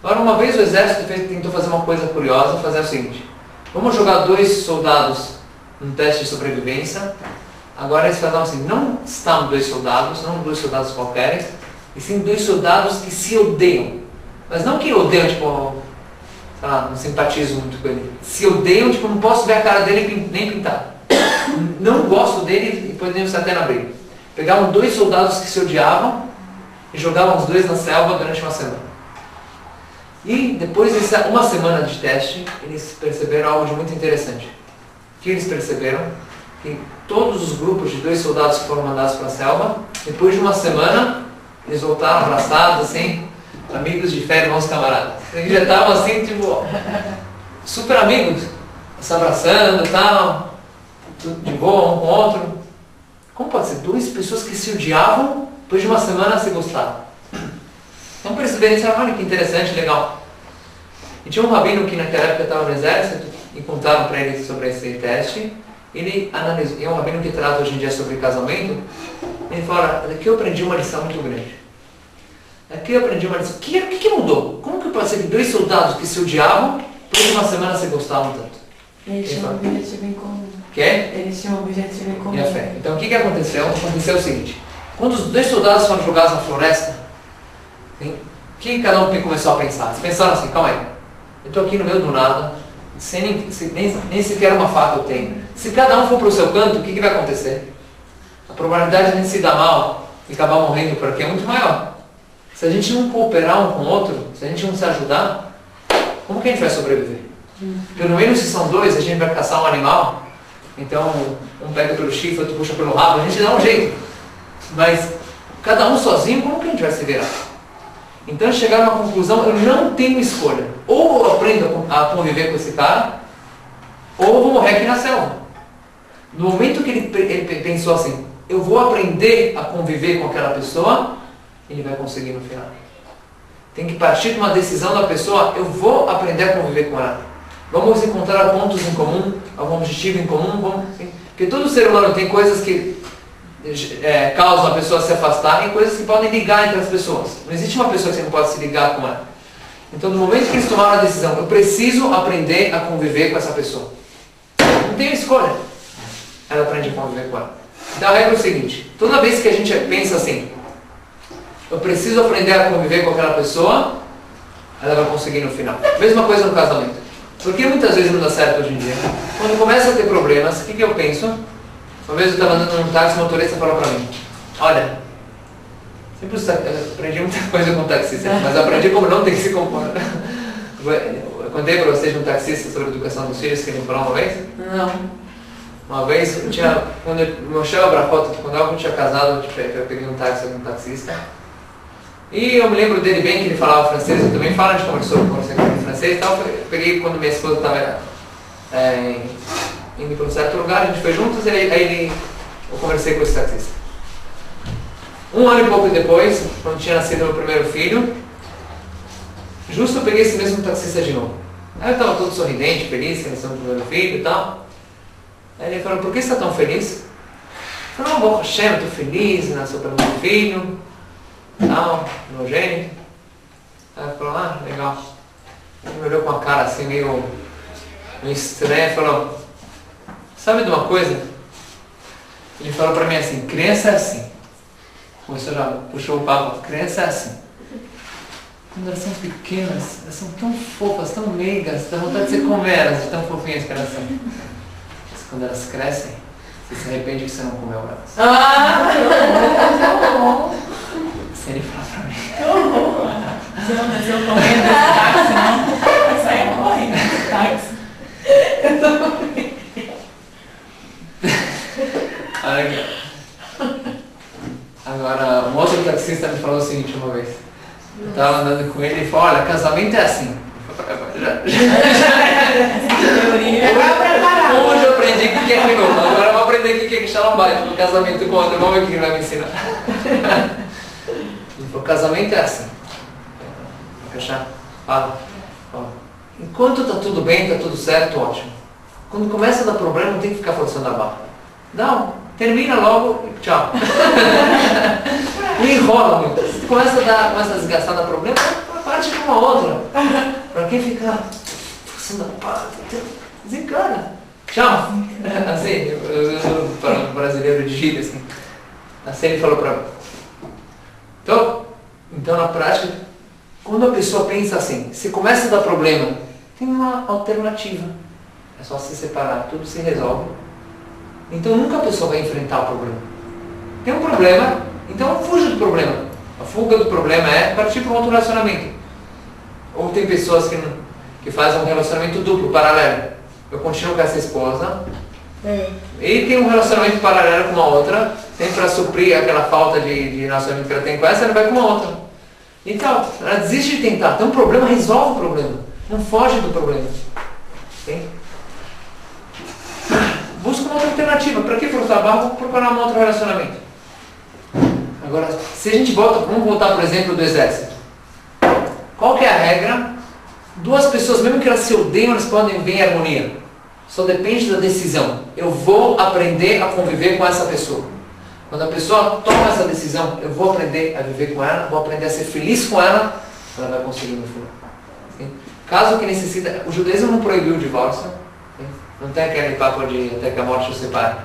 Agora uma vez o exército tentou fazer uma coisa curiosa, fazer o seguinte: vamos jogar 2 soldados num teste de sobrevivência. Agora eles falaram assim, não estão 2 soldados, não 2 soldados qualquer, e sim 2 soldados que se odeiam. Mas não que odeiam, tipo, sei lá, não simpatizo muito com ele. Se odeiam, tipo, não posso ver a cara dele nem pintar. Não gosto dele e podemos até na briga. Pegavam 2 soldados que se odiavam e jogavam os 2 na selva durante uma semana. E depois de uma semana de teste, eles perceberam algo de muito interessante. O que eles perceberam? Que todos os grupos de 2 soldados que foram mandados para a selva, depois de uma semana, eles voltaram abraçados, assim, amigos de fé, irmãos camaradas. Eles já estavam assim, tipo, super amigos, se abraçando e tal, tudo de boa, um com o outro. Como pode ser? 2 pessoas que se odiavam, depois de uma semana se gostaram. Então perceberam isso, olha que interessante, legal. E tinha um rabino que naquela época estava no exército, e contaram para ele sobre esse teste. Ele analisou, e é um rabino que trata hoje em dia sobre casamento. Ele fala, daqui eu aprendi uma lição muito grande. Daqui eu aprendi uma lição. O que mudou? Como que pode ser que 2 soldados que se odiavam, depois de uma semana se gostavam tanto? Eles tinham um objetivo em comum. Que é? Eles tinham um objetivo em comum. E a fé. Então o que aconteceu? Aconteceu o seguinte: quando os 2 soldados foram jogados na floresta, o que cada um começou a pensar? Eles pensaram assim, calma aí, eu estou aqui no meio do nada, nem sequer uma faca eu tenho. Se cada um for para o seu canto, o que vai acontecer? A probabilidade de a gente se dar mal e acabar morrendo por aqui é muito maior. Se a gente não cooperar um com o outro, se a gente não se ajudar, como que a gente vai sobreviver? Pelo menos se são 2, a gente vai caçar um animal, então um pega pelo chifre, outro puxa pelo rabo, a gente dá um jeito. Mas cada um sozinho, como que a gente vai se virar? Então chegaram a uma conclusão, eu não tenho escolha. Ou eu aprendo a conviver com esse cara, ou eu vou morrer aqui na selva. No momento que ele pensou assim, eu vou aprender a conviver com aquela pessoa, ele vai conseguir no final. Tem que partir de uma decisão da pessoa, eu vou aprender a conviver com ela. Vamos encontrar pontos em comum, algum objetivo em comum, porque todo ser humano tem coisas que causam a pessoa se afastar e coisas que podem ligar entre as pessoas. Não existe uma pessoa que você não pode se ligar com ela. Então, no momento que eles tomaram a decisão, eu preciso aprender a conviver com essa pessoa. Não tenho escolha. Ela aprende a conviver com ela. Então, a regra é o seguinte, toda vez que a gente pensa assim, eu preciso aprender a conviver com aquela pessoa, ela vai conseguir no final. Mesma coisa no casamento. Por que muitas vezes não dá certo hoje em dia? Quando começa a ter problemas, o que eu penso? Uma vez eu estava andando num táxi, o motorista falou para mim, olha, eu aprendi muita coisa com o taxista, mas eu aprendi como não tem que se comportar. Eu contei para vocês de um taxista sobre a educação dos filhos, que ele falou uma vez? Não. Uma vez, meu chefe Abrafota, quando eu tinha casado, eu peguei um táxi com um taxista. E eu me lembro dele bem, que ele falava francês, eu também falo, a gente conversei com ele em francês e tal. Eu peguei quando minha esposa estava indo para um certo lugar, a gente foi juntos, eu conversei com esse taxista. 1 ano e pouco depois, quando tinha nascido meu primeiro filho, justo eu peguei esse mesmo taxista de novo. Aí eu estava todo sorridente, feliz, que nasceu meu primeiro filho e tal. Aí ele falou, por que você está tão feliz? Eu falei, Baruch Hashem, eu estou feliz, nasceu o primeiro filho, tal, nojento. Aí ele falou, legal. Ele me olhou com a cara assim, meio meio estranha, falou, sabe de uma coisa? Ele falou pra mim assim, criança é assim. Começou já, puxou o papo, criança é assim. Quando elas são pequenas, elas são tão fofas, tão meigas, dá vontade de você comer elas, de tão fofinhas que elas são. Mas quando elas crescem, você se arrepende que você não comeu elas. Assim ele fala pra mim. Mas eu tô vendo esse táxi, não. Vai sair correndo esse táxi. Olha aqui. Agora, um outro taxista me falou o seguinte uma vez. Eu estava andando com ele e falou, olha, casamento é assim. Hoje eu aprendi o que é rigor, agora eu vou aprender o que é Shalom Bayit, no casamento com outro, vamos ver o que ele vai me ensinar. Ele falou, casamento é assim. Fala. Enquanto está tudo bem, está tudo certo, ótimo. Quando começa a dar problema, não tem que ficar forçando a barra. Não, termina logo e tchau. Não enrola muito. Se começa a desgastar, dar problema, parte com uma outra. Para quem ficar forçando a barra, desencana. Tchau. Assim, para um brasileiro de gíria, assim. Assim ele falou para mim. Então na prática, quando a pessoa pensa assim, se começa a dar problema, tem uma alternativa. É só se separar, tudo se resolve. Então nunca a pessoa vai enfrentar o problema. Tem um problema, então fuja do problema. A fuga do problema é partir para um outro relacionamento. Ou tem pessoas que fazem um relacionamento duplo, paralelo. Eu continuo com essa esposa, e tem um relacionamento paralelo com uma outra, tem para suprir aquela falta de relacionamento que ela tem com essa, ela vai com uma outra. Então, ela desiste de tentar. Tem um problema, resolve o problema. Não foge do problema. Tem? Busca uma outra alternativa. Para que forçar a barra? Vamos procurar um outro relacionamento. Agora, se a gente volta, vamos voltar, por exemplo, do exército. Qual que é a regra? Duas pessoas, mesmo que elas se odeiam, elas podem viver em harmonia. Só depende da decisão. Eu vou aprender a conviver com essa pessoa. Quando a pessoa toma essa decisão, eu vou aprender a viver com ela, vou aprender a ser feliz com ela, ela vai conseguir no futuro. Caso que necessita, o judaísmo não proibiu o divórcio. Não tem aquele papo de até que a morte os separe.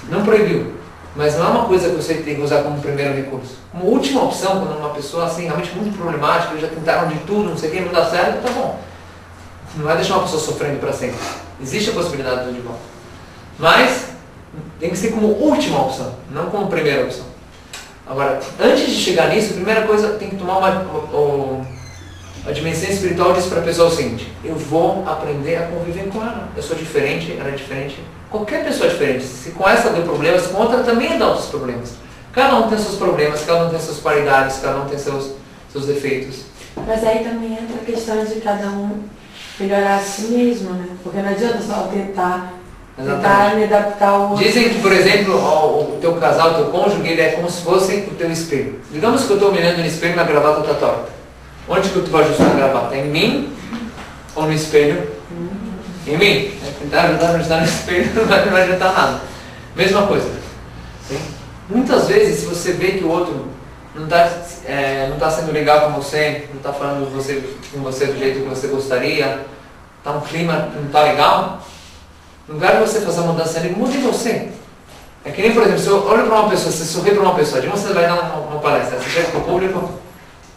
Não proibiu. Mas não é uma coisa que você tem que usar como primeiro recurso. Como última opção, quando uma pessoa assim, realmente muito problemática, eles já tentaram de tudo, não sei o que, não dá certo, tá bom. Não vai deixar uma pessoa sofrendo para sempre. Existe a possibilidade do divórcio. Mas tem que ser como última opção, não como primeira opção. Agora, antes de chegar nisso, a primeira coisa tem que tomar a dimensão espiritual diz para a pessoa o seguinte: eu vou aprender a conviver com ela. Eu sou diferente, ela é diferente. Qualquer pessoa é diferente. Se com essa deu problemas, com outra também dá outros problemas. Cada um tem seus problemas, cada um tem suas qualidades, cada um tem seus defeitos. Mas aí também entra a questão de cada um melhorar a si mesmo, né? Porque não adianta só tentar me adaptar ao outro. Dizem que, por exemplo, o teu casal, o teu cônjuge, ele é como se fosse o teu espelho. Digamos que eu estou mirando no espelho e minha gravata está torta. Onde que tu vai ajustar a gravata? Em mim ou no espelho? Em mim. Tentar ajustar no espelho não vai adiantar nada. Mesma coisa. Sim? Muitas vezes, se você vê que o outro não está sendo legal com você, não está falando com você do jeito que você gostaria, está um clima que não está legal, no lugar de você fazer uma mudança ali, mude você. É que nem, por exemplo, se eu olho para uma pessoa, você sorri para uma pessoa, digamos que você vai dar uma palestra, você chega para o público,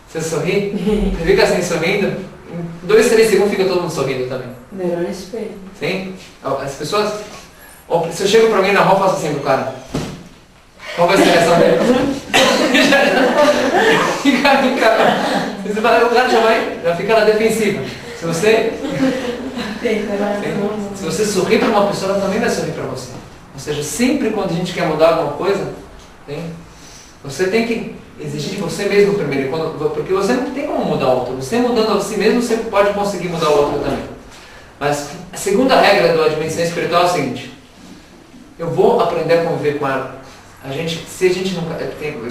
você sorri, você fica assim sorrindo, em 2, 3 segundos fica todo mundo sorrindo também. Melhor espelho. Sim? As pessoas, se eu chego para alguém na rua, eu faço assim pro cara. Qual vai ser a reação dele? O cara já fica na defensiva. Se você sorrir para uma pessoa, ela também vai sorrir para você. Ou seja, sempre quando a gente quer mudar alguma coisa, você tem que exigir de você mesmo primeiro, porque você não tem como mudar o outro. Você mudando a si mesmo, você pode conseguir mudar o outro também. Mas a segunda regra da dimensão espiritual é a seguinte: eu vou aprender a conviver com ela. Se a gente não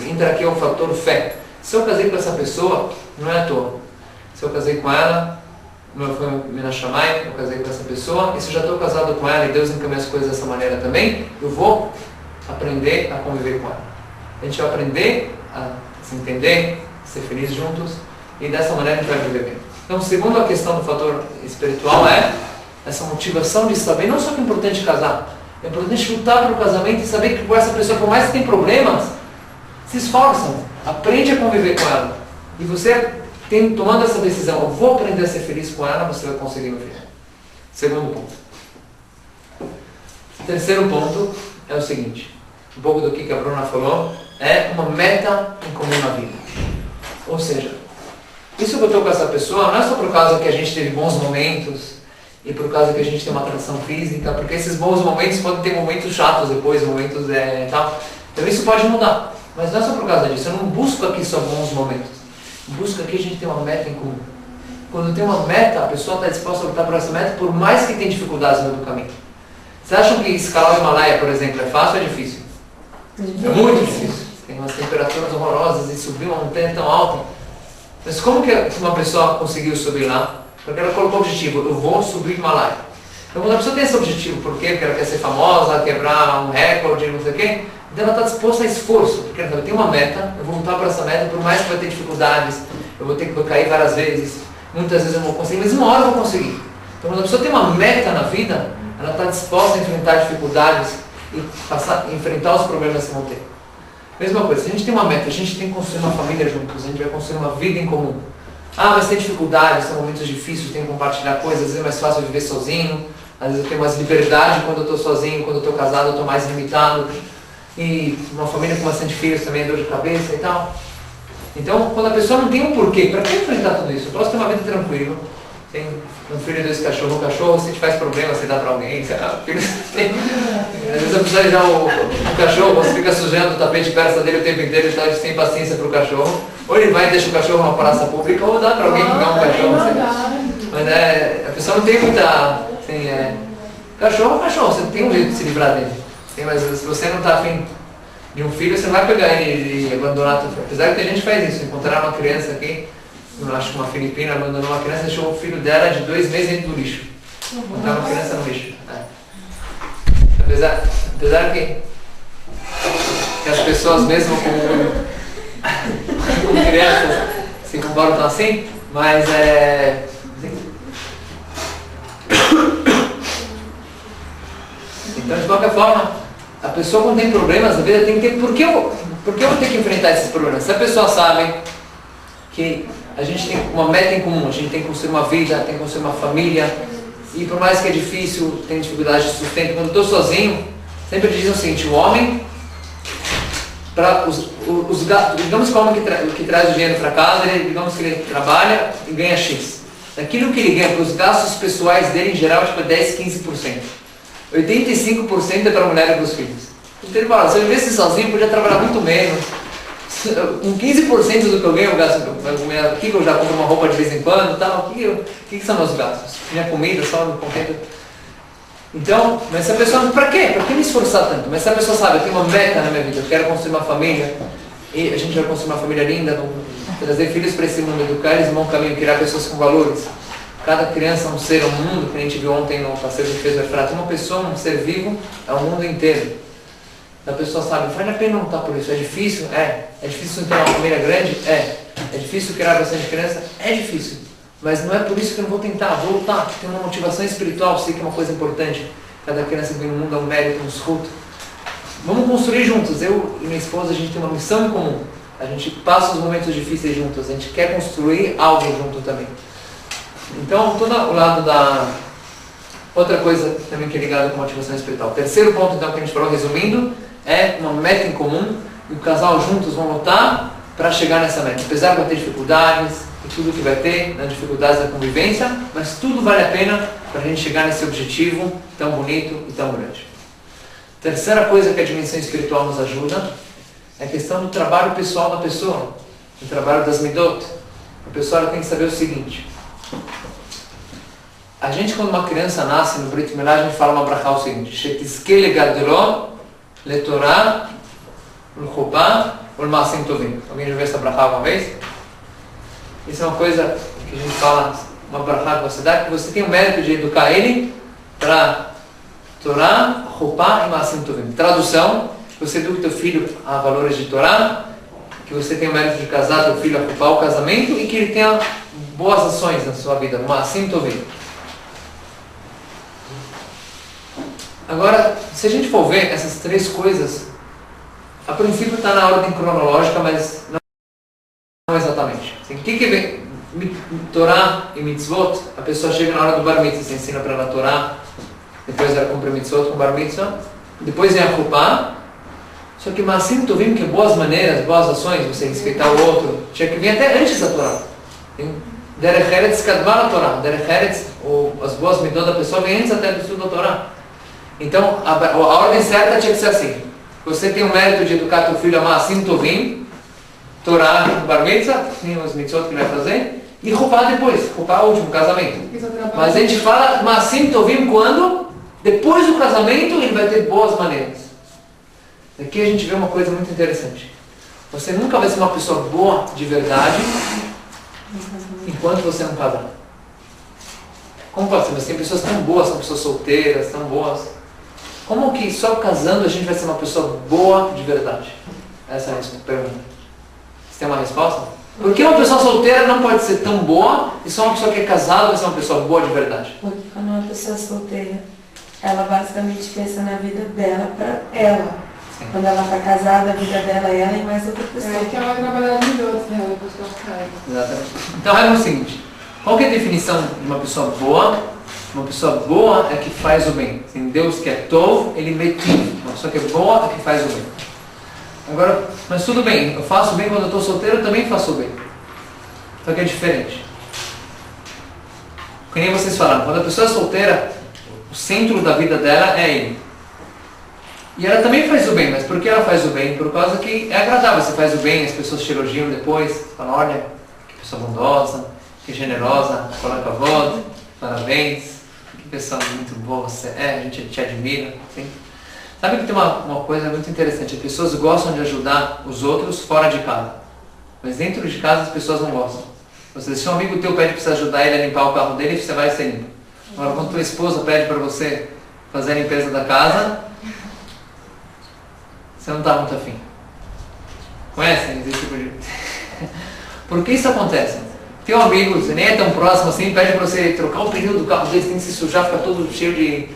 entra aqui é o fator fé. Se eu casei com essa pessoa, não é à toa. Se eu casei com ela, não foi Mina Shammai, eu casei com essa pessoa, e se eu já estou casado com ela e Deus encaminha as coisas dessa maneira também, eu vou aprender a conviver com ela. A gente vai aprender a se entender, ser feliz juntos, e dessa maneira a gente vai viver bem. Então, segundo a questão do fator espiritual essa motivação de saber, não só que é importante casar, é importante lutar pelo casamento e saber que com essa pessoa, por mais que tenha problemas, se esforçam, aprende a conviver com ela. E você, tomando essa decisão, eu vou aprender a ser feliz com ela, você vai conseguir no final. Segundo ponto. O terceiro ponto é o seguinte, um pouco do que a Bruna falou, é uma meta em comum na vida. Ou seja, isso que eu estou com essa pessoa não é só por causa que a gente teve bons momentos e por causa que a gente tem uma atração física, porque esses bons momentos podem ter momentos chatos depois, momentos tal. Então isso pode mudar, mas não é só por causa disso. Eu não busco aqui só bons momentos. Eu busco aqui a gente ter uma meta em comum. Quando tem uma meta, a pessoa está disposta a lutar por essa meta, por mais que tenha dificuldades no meio do caminho. Vocês acham que escalar o Himalaia, por exemplo, é fácil ou é difícil? É muito difícil. Tem umas temperaturas horrorosas e subir uma montanha tão alta. Mas como que uma pessoa conseguiu subir lá? Porque ela colocou o objetivo, eu vou subir o Himalaia. Então quando a pessoa tem esse objetivo, por quê? Porque ela quer ser famosa, quebrar um recorde, não sei o quê, então ela está disposta a esforço, porque ela tem uma meta, eu vou lutar por essa meta, por mais que vai ter dificuldades, eu vou ter que cair várias vezes, muitas vezes eu não vou conseguir, mas uma hora eu vou conseguir. Então quando a pessoa tem uma meta na vida, ela está disposta a enfrentar dificuldades e enfrentar os problemas que vão ter. Mesma coisa, se a gente tem uma meta, a gente tem que construir uma família juntos, a gente vai construir uma vida em comum. Ah, mas tem dificuldades, tem momentos difíceis, tem que compartilhar coisas, às vezes é mais fácil viver sozinho, às vezes eu tenho mais liberdade quando eu estou sozinho, quando eu estou casado eu estou mais limitado. E uma família com bastante filhos também é dor de cabeça e tal. Então, quando a pessoa não tem um porquê, para que enfrentar tudo isso? Eu posso ter uma vida tranquila, tem um filho e 2 cachorros, um cachorro, se a gente faz problema, você dá para alguém, sei lá, filho, tem. Às vezes a pessoa já o cachorro, você fica sujando o tapete persa dele o tempo inteiro, ele está sem paciência para o cachorro. Ou ele vai e deixa o cachorro numa praça pública, ou dá para alguém que dá um cachorro. Mas a pessoa não tem muita... Assim, cachorro é cachorro, você tem um jeito de se livrar dele. Mas se você não está afim de um filho, você não vai pegar ele e abandonar tudo. Apesar que a gente faz isso, encontrar uma criança aqui, eu acho que uma filipina abandonou uma criança, deixou o filho dela de 2 meses dentro do lixo. Botar uma criança no lixo. Apesar que as pessoas mesmo com crianças se comportam assim, mas então de qualquer forma, a pessoa quando tem problemas na vida tem que ter por que eu vou ter que enfrentar esses problemas? Se a pessoa sabe que a gente tem uma meta em comum, a gente tem que construir uma vida, tem que construir uma família, e por mais que é difícil, tem dificuldade de sustento, quando eu estou sozinho, sempre dizem o seguinte, o homem, digamos que o homem que traz o dinheiro para casa, digamos que ele trabalha e ganha X. Daquilo que ele ganha para os gastos pessoais dele, em geral, tipo, é 10, 15%. 85% é para a mulher e para os filhos. Então ele fala, se eu vivesse sozinho, eu podia trabalhar muito menos. Com 15% do que eu ganho, eu gasto aqui, que eu já compro uma roupa de vez em quando e tal. O que são meus gastos? Minha comida, só me contento. Então, mas se a pessoa, para quê? Para que me esforçar tanto? Mas se a pessoa sabe, eu tenho uma meta na minha vida, eu quero construir uma família, e a gente vai construir uma família linda, trazer filhos para esse mundo, educar eles no bom caminho, criar pessoas com valores. Cada criança é um ser, um mundo, que a gente viu ontem no passeio que fez o refrato. Uma pessoa, um ser vivo, é o mundo inteiro. A pessoa sabe, vale a pena lutar por isso. É difícil? É difícil ter uma família grande? É difícil criar bastante criança? É difícil. Mas não é por isso que eu não vou tentar, vou lutar. Tem uma motivação espiritual, sei que é uma coisa importante. Cada criança que vem no mundo é um mérito, um escuto. Vamos construir juntos. Eu e minha esposa, a gente tem uma missão em comum. A gente passa os momentos difíceis juntos. A gente quer construir algo junto também. Então, todo o lado da... Outra coisa também que é ligada com motivação espiritual. O terceiro ponto, então, que a gente falou, resumindo, é uma meta em comum. E o casal juntos vão lutar para chegar nessa meta. Apesar de vai ter dificuldades, e tudo que vai ter, nas dificuldades da convivência, mas tudo vale a pena para a gente chegar nesse objetivo tão bonito e tão grande. Terceira coisa que a dimensão espiritual nos ajuda é a questão do trabalho pessoal da pessoa, o trabalho das midot. A pessoa tem que saber o seguinte: a gente, quando uma criança nasce no Brit Milá, a gente fala uma brachá o seguinte: Shetizke legadro letorá l'chupá ul'masim tovim. Alguém já viu essa brachá alguma vez? Isso é uma coisa que a gente fala, uma brachá que você dá, que você tem o mérito de educar ele para Torá, Chupá e Masim Tovim. Tradução: você educa teu filho a valores de Torá, que você tem o mérito de casar teu filho a Chupá, o casamento, e que ele tenha boas ações na sua vida, Masim Tovim. Agora, se a gente for ver essas três coisas, a princípio está na ordem cronológica, mas não exatamente. Assim, o que vem? Torá e mitzvot, a pessoa chega na hora do bar mitzvah, você ensina para ela a Torá, depois ela cumpre mitzvot com bar mitzvah, depois vem a Chupá, só que Maasim Tovim, que boas maneiras, boas ações, você respeitar o outro, tinha que vir até antes da Torá. Derech Eretz Kadmar a Torá, Derech Eretz, as boas midot da pessoa vem antes até do estudo da Torá. Então, a ordem certa tinha que ser assim. Você tem o mérito de educar teu filho a Maasim Tovim, Torá, Bar Mitzvah, os mitzvot que ele vai fazer, e Chupá depois, Chupá é o último, casamento. Mas a gente fala Maasim Tovim quando? Depois do casamento ele vai ter boas maneiras. Aqui a gente vê uma coisa muito interessante. Você nunca vai ser uma pessoa boa de verdade enquanto você não casar. Como pode ser? Mas tem pessoas tão boas, são pessoas solteiras, tão boas. Como que só casando a gente vai ser uma pessoa boa de verdade? Essa é a pergunta. Você tem uma resposta? Por que uma pessoa solteira não pode ser tão boa e só uma pessoa que é casada vai ser uma pessoa boa de verdade? Porque quando uma pessoa é solteira, ela basicamente pensa na vida dela para ela. Sim. Quando ela está casada, a vida dela é ela e mais outra pessoa. É que ela vai trabalhar de outros dela depois que ela casa. Exatamente. Então é o seguinte, qual que é a definição de uma pessoa boa? Uma pessoa boa é que faz o bem. Assim, Deus que é tov, ele metiv. Uma pessoa que é boa é que faz o bem. Agora, mas tudo bem, eu faço bem quando eu estou solteiro, eu também faço bem. Só que é diferente. Que nem vocês falaram, quando a pessoa é solteira, o centro da vida dela é ele. E ela também faz o bem, mas por que ela faz o bem? Por causa que é agradável, você faz o bem, as pessoas te elogiam depois, falam, olha, que pessoa bondosa, que generosa, coloca voto, parabéns, que pessoa muito boa você é, a gente te admira. Assim. Sabe que tem uma coisa muito interessante, as pessoas gostam de ajudar os outros fora de casa, mas dentro de casa as pessoas não gostam. Ou seja, se um amigo teu pede para você ajudar ele a limpar o carro dele, você vai ser limpo. Agora, quando tua esposa pede para você fazer a limpeza da casa, você não está muito afim. Conhecem esse tipo de... Por que isso acontece? Tem um amigo, você nem é tão próximo assim, pede para você trocar o pneu do carro dele, tem que se sujar, fica todo cheio de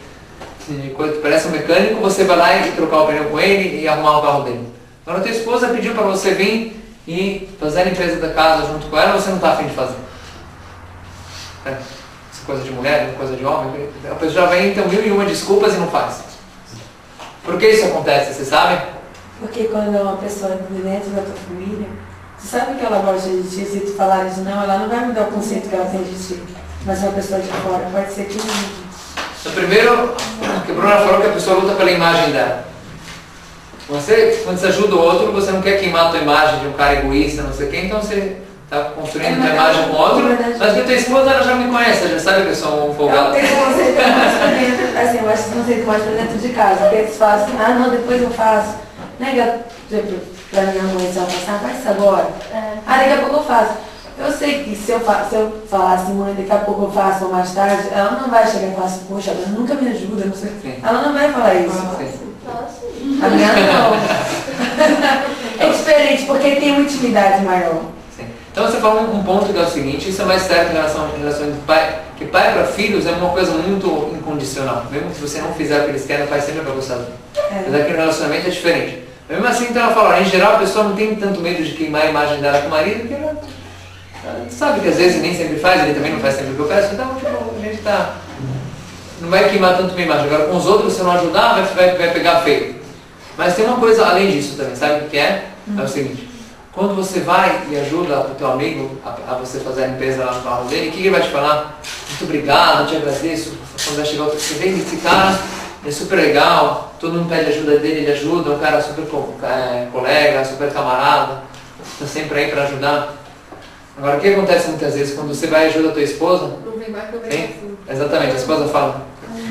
coisa, parece um mecânico, você vai lá e trocar o pneu com ele e arrumar o carro dele. Agora, tua esposa pediu para você vir e fazer a limpeza da casa junto com ela, você não está afim de fazer. Isso é coisa de mulher, coisa de homem. A pessoa já vem, então, 1001 desculpas e não faz. Por que isso acontece, você sabe? Porque quando uma pessoa de dentro da tua família, tu sabe que ela gosta de ti, se tu falares não, ela não vai mudar o conceito que ela tem de ti. Mas uma pessoa de fora pode ser que mude. Então, primeiro, que a Bruna falou que a pessoa luta pela imagem dela. Você, quando você ajuda o outro, você não quer queimar a tua imagem de um cara egoísta, não sei o quê, então você está construindo a tua imagem com o outro, mas que a tua esposa ela já me conhece, ela já sabe que eu sou um folgado. Eu tenho um conceito mais pra dentro, assim, eu acho esse conceito mais pra dentro de casa, porque eles falam assim, ah não, depois eu faço. Nega, pra minha mãe, se ela falar, faz isso agora. Ah, daqui a pouco eu faço. Eu sei que se eu falar assim, mãe, daqui a pouco eu faço ou mais tarde, ela não vai chegar e falar assim, poxa, ela nunca me ajuda, não sei. Sim. Ela não vai falar isso. Sim. A minha não. É diferente, porque tem uma intimidade maior. Sim. Então você falou um ponto que é o seguinte, isso é mais certo em relação de pai, que pai para filhos é uma coisa muito incondicional. Mesmo se você não fizer o que eles querem, o pai sempre vai gostar. Mas aqui no relacionamento é diferente. Mesmo assim, então ela fala, em geral a pessoa não tem tanto medo de queimar a imagem dela com o marido, porque ela sabe que às vezes nem sempre faz, ele também não faz sempre o que eu peço, então tipo, a gente não vai queimar tanto minha imagem. Agora com os outros, se não ajudar, vai pegar feio. Mas tem uma coisa além disso também, sabe o que é? É o seguinte, quando você vai e ajuda o teu amigo a você fazer a limpeza lá no carro dele, o que ele vai te falar? Muito obrigado, te agradeço, quando vai chegar outro, você vem esse cara, ele é super legal, todo mundo pede ajuda dele, ele ajuda, é um cara super colega, super camarada, está sempre aí para ajudar. Agora, o que acontece muitas vezes quando você vai e ajuda a tua esposa? Não vem mais comer Sim? assim. Exatamente, a esposa fala.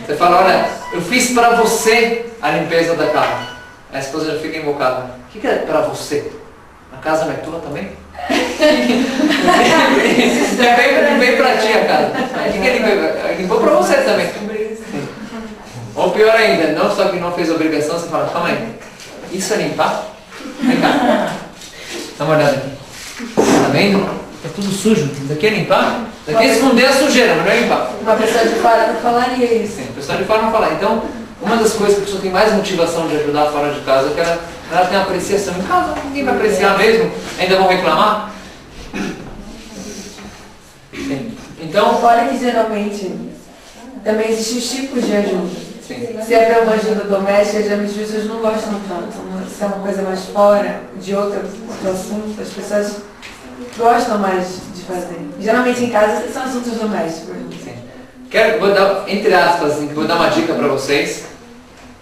Você fala, olha, eu fiz para você a limpeza da casa. A esposa já fica invocada. O que é para você? A casa não é tua também? É bem pra ti a casa. O que ele limpou para você também. Sim. Ou pior ainda, não só que não fez obrigação, você fala, calma aí, isso é limpar? Vem cá. Dá uma olhada aqui. Tá vendo? Tá tudo sujo. Isso aqui é limpar? Isso aqui é esconder a sujeira, mas não é limpar. Uma pessoa de fora não falaria isso. Sim, a pessoa de fora não fala. Então, Uma das coisas que a pessoa tem mais motivação de ajudar fora de casa é que ela tem apreciação. Em casa ninguém vai apreciar mesmo, ainda vão reclamar. Sim. Então, Fora que geralmente também existem os tipos de ajuda. sim. Se é para uma ajuda doméstica, geralmente as pessoas não gostam tanto. Se é uma coisa mais fora de outro assunto, as pessoas gostam mais de fazer. Geralmente em casa são assuntos domésticos. Sim. Vou dar, entre aspas, assim, vou dar uma dica para vocês.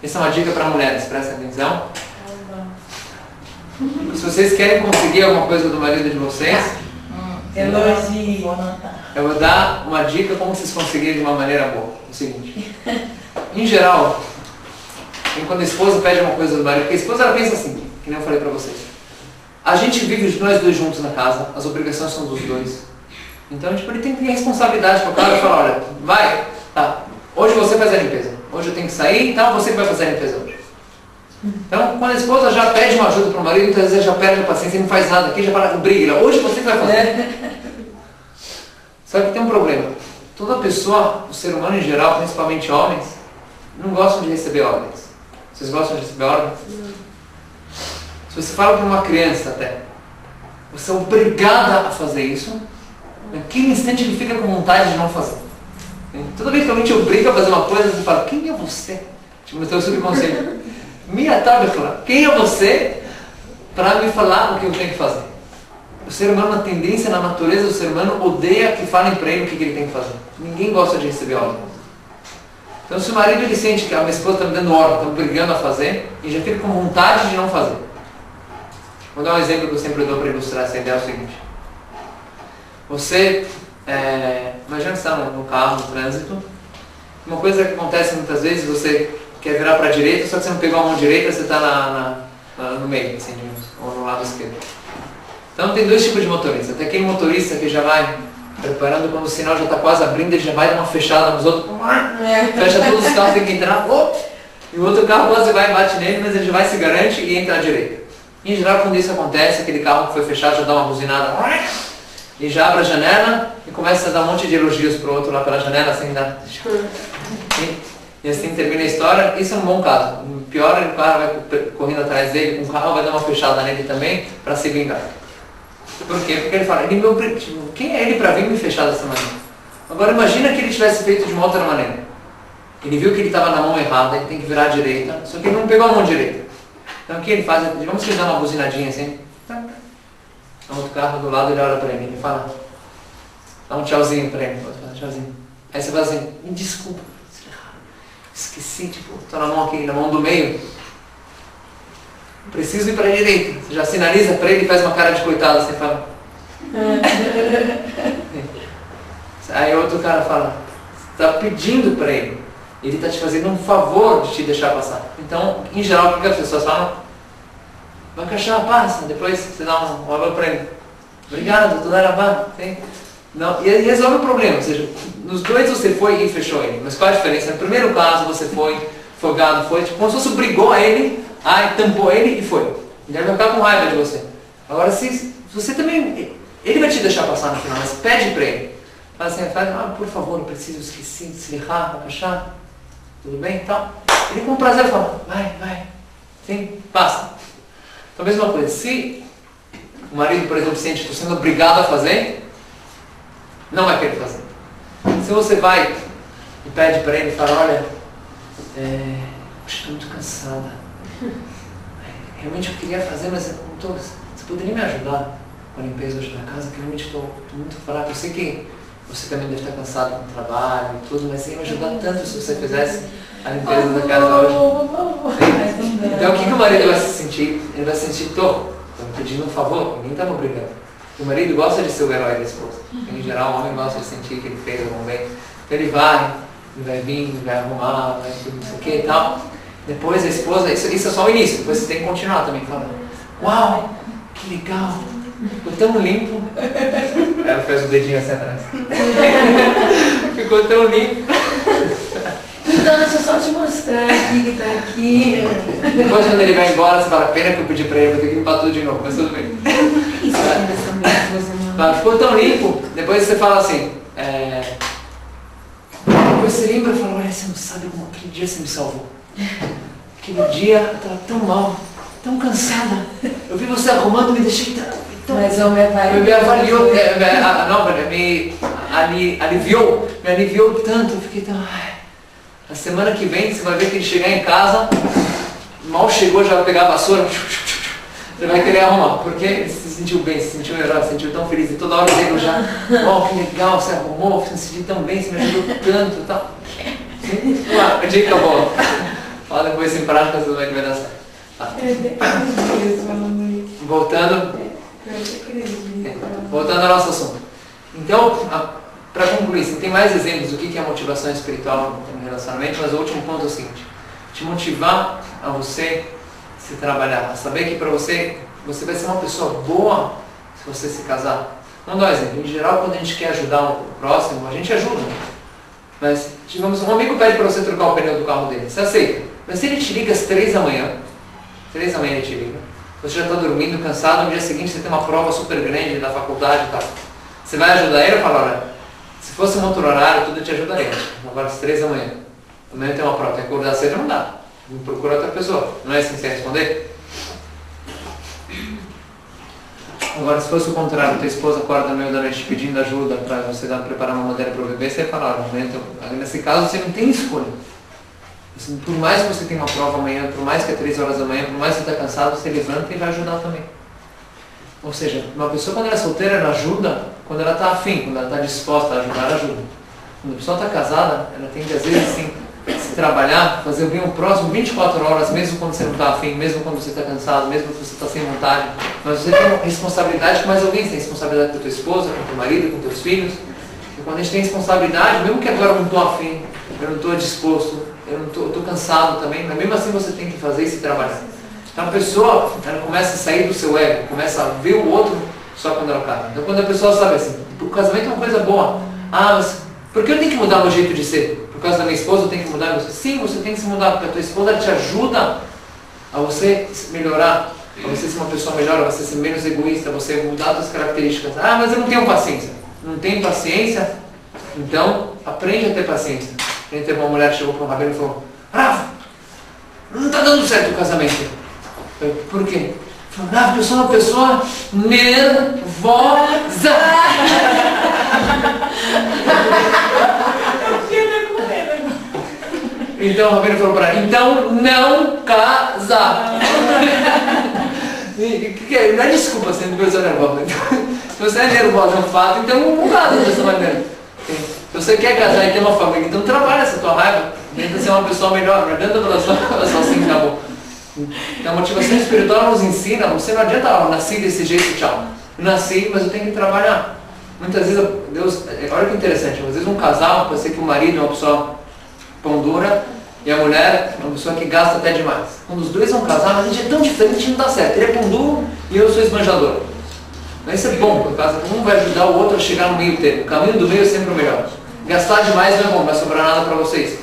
Essa é uma dica para mulheres, prestem atenção. Se vocês querem conseguir alguma coisa do marido de vocês, Elogie. Vou anotar. eu vou dar uma dica como vocês conseguirem de uma maneira boa. É o seguinte, em geral, quando a esposa pede uma coisa do marido, porque a esposa ela pensa assim, que nem eu falei pra vocês. A gente vive nós dois juntos na casa, as obrigações são dos dois. Então, tipo, ele tem que ter responsabilidade com o cara e falar, olha, vai, tá, hoje você faz a limpeza, hoje eu tenho que sair, então você que vai fazer a limpeza hoje. Então, quando a esposa já pede uma ajuda pro marido, muitas vezes já perde a paciência e não faz nada aqui, já fala, briga, hoje você que vai fazer. Só que tem um problema. Toda pessoa, o ser humano em geral, principalmente homens, não gostam de receber ordens. Vocês gostam de receber ordens? Se você fala para uma criança até, você é obrigada a fazer isso, naquele instante ele fica com vontade de não fazer. Toda vez que alguém te obriga a fazer uma coisa, você fala, quem é você? Tipo, no teu subconsciente. Minha tabela, quem é você para me falar o que eu tenho que fazer? O ser humano, na tendência, na natureza do ser humano, odeia que falem para ele o que ele tem que fazer. Ninguém gosta de receber ordem. Então, se o marido ele sente que a minha esposa está me dando ordem, está me obrigando a fazer, ele já fica com vontade de não fazer. Vou dar um exemplo que eu sempre dou para ilustrar essa ideia, é o seguinte. Você, imagina que você está no carro, no trânsito, uma coisa que acontece muitas vezes, você quer virar para a direita, só que você não pegou a mão direita, você está no meio, assim, digamos, ou no lado esquerdo. Então tem dois tipos de motorista. Tem aquele motorista que já vai preparando quando o sinal já está quase abrindo, ele já vai dar uma fechada nos outros, fecha todos os carros, tem que entrar, e o outro carro quase vai e bate nele, mas ele já vai, se garante e entra à direita. Em geral, quando isso acontece, aquele carro que foi fechado já dá uma buzinada, e já abre a janela e começa a dar um monte de elogios pro outro lá pela janela, assim, dá... E assim termina a história. Isso é um bom caso. O pior é que o cara vai correndo atrás dele com o carro, vai dar uma fechada nele também para se vingar. Por quê? Porque ele fala, quem é ele para vir me fechar dessa maneira? Agora imagina que ele tivesse feito de uma outra maneira. Ele viu que ele estava na mão errada, ele tem que virar à direita, só que ele não pegou a mão direita. Então o que ele faz? Digamos que ele dá uma buzinadinha assim. O outro carro do lado, ele olha para ele e fala, dá um tchauzinho para ele, tchauzinho. Aí você fala assim, me desculpa, esqueci, tipo, tô na mão aqui, na mão do meio. Preciso ir para a direita. Você já sinaliza para ele e faz uma cara de coitado, assim, fala. Aí outro cara fala, você está pedindo para ele. Ele está te fazendo um favor de te deixar passar. Então, em geral, o que as pessoas falam? Vai cachorro, passa. Depois você dá um olho para ele. Obrigado, toda a não, e resolve o problema. Ou seja, nos dois você foi e fechou ele. Mas qual a diferença? No primeiro caso você foi, folgado, foi, tipo, como se você brigou a ele, aí tampou ele e foi. Ele vai ficar com raiva de você. Agora, se você também, ele vai te deixar passar no final, mas pede para ele. Fala assim, por favor, eu preciso, esqueci de se errar, vai achar. Tudo bem? Então, ele com prazer fala, vai. Sim, passa. Então, a mesma coisa. Se o marido, por exemplo, sente que está sendo obrigado a fazer, não vai querer fazer. Se você vai e pede para ele e fala, olha, estou muito cansada. Realmente eu queria fazer, mas você poderia me ajudar com a limpeza hoje na casa, que eu realmente estou muito fraco. Eu sei que você também deve estar cansado com o trabalho e tudo, mas ia me ajudar tanto se você fizesse a limpeza da casa hoje. Então o que o marido vai se sentir? Ele vai se sentir, estou me pedindo um favor, ninguém está me obrigando. O marido gosta de ser o herói da esposa. Em geral, o homem gosta de sentir que ele fez algum bem. Então ele vai vir, vai arrumar, vai tudo isso aqui e tal. Depois a esposa, isso é só o início, depois você tem que continuar também falando. Uau, que legal, ficou tão limpo. Ela fez o dedinho assim atrás. Ficou tão limpo. Então, deixa eu só te mostrar aqui que tá aqui. Depois quando ele vai embora, você fala, pena que eu pedi pra ele, vou ter que limpar tudo de novo, mas tudo bem. Isso Tá, ficou tão limpo, depois você fala assim, depois você lembra e fala, olha, você não sabe como aquele dia você me salvou. Aquele dia eu estava tão mal, tão cansada. Eu vi você arrumando, me deixei tão... Mas o homem vai... Me avaliou, me aliviou tanto, eu fiquei tão... Ai. A semana que vem você vai ver que ele chegar em casa, mal chegou, já vai pegar a vassoura, você vai querer arrumar, porque ele se sentiu bem, se sentiu melhor, se sentiu tão feliz, e toda hora ele já, oh, que legal, você arrumou, você se sentiu tão bem, você me ajudou tanto e tal. Uma dica boa. Fala depois em prática, você vai ver que vai dar certo. Tá. Voltando ao nosso assunto. Então, para concluir, você tem mais exemplos do que é motivação espiritual no relacionamento, mas o último ponto é o seguinte: te motivar a você se trabalhar, a saber que para você vai ser uma pessoa boa se você se casar. Vamos dar um exemplo. Em geral, quando a gente quer ajudar o próximo, a gente ajuda. Mas, digamos, um amigo pede para você trocar o pneu do carro dele, você aceita. Mas se ele te liga às 3 da manhã, 3 da manhã ele te liga, você já está dormindo, cansado, no dia seguinte você tem uma prova super grande da faculdade e tal. Você vai ajudar ele ou falar, olha, se fosse um outro horário, tudo eu te ajudaria. Agora às 3 da manhã. Amanhã tem uma prova, tem que acordar cedo, não dá. Vou procurar outra pessoa. Não é assim que você vai responder? Agora, se fosse o contrário, tua esposa acorda no meio da noite pedindo ajuda para você preparar uma matéria para o bebê, você vai falar, olha, amanhã, nesse caso você não tem escolha. Assim, por mais que você tenha uma prova amanhã, por mais que é 3 horas da manhã, por mais que você está cansado, você levanta e vai ajudar também. Ou seja, uma pessoa quando ela é solteira, ela ajuda quando ela está afim, quando ela está disposta a ajudar, ela ajuda. Quando a pessoa está casada, ela tem que às vezes assim, se trabalhar, fazer o bem o próximo 24 horas, mesmo quando você não está afim, mesmo quando você está cansado, mesmo quando você está sem vontade. Mas você tem uma responsabilidade com mais alguém, você tem responsabilidade com a tua esposa, com o teu marido, com teus filhos. E quando a gente tem responsabilidade, mesmo que agora eu não estou afim, eu não estou disposto, eu estou cansado também, mas mesmo assim você tem que fazer e se trabalhar. Então a pessoa, ela começa a sair do seu ego, começa a ver o outro só quando ela casa. Então quando a pessoa sabe assim, o casamento é uma coisa boa. Ah, mas por que eu tenho que mudar o meu jeito de ser? Por causa da minha esposa eu tenho que mudar? Sim, você tem que se mudar, porque a tua esposa te ajuda a você melhorar, a você ser uma pessoa melhor, a você ser menos egoísta, a você mudar as suas características. Ah, mas eu não tenho paciência. Não tem paciência? Então, aprende a ter paciência. A gente teve uma mulher que chegou para um rabino e falou, Rafa, não está dando certo o casamento. Eu, por quê? Ele falou, Rafa, eu sou uma pessoa nervosa. Então o rabino falou para ela, então não casar. Não é desculpa sendo pessoa nervosa. Se você é nervosa, é um fato, então não casa dessa maneira. Se você quer casar e ter uma família, então trabalha essa tua raiva. Tenta ser uma pessoa melhor, não adianta falar só assim, acabou. Então a motivação espiritual nos ensina, você não adianta, eu nasci desse jeito, tchau. Eu nasci, mas eu tenho que trabalhar. Muitas vezes, Deus, olha que interessante, às vezes um casal, pode ser que o marido é uma pessoa pão dura e a mulher é uma pessoa que gasta até demais. Quando os dois vão casar, mas a gente é tão diferente, não dá certo. Ele é pão duro e eu sou esbanjador. Mas isso é bom, por causa que um vai ajudar o outro a chegar no meio termo. O caminho do meio é sempre o melhor. Gastar demais não é bom, não vai sobrar nada para vocês.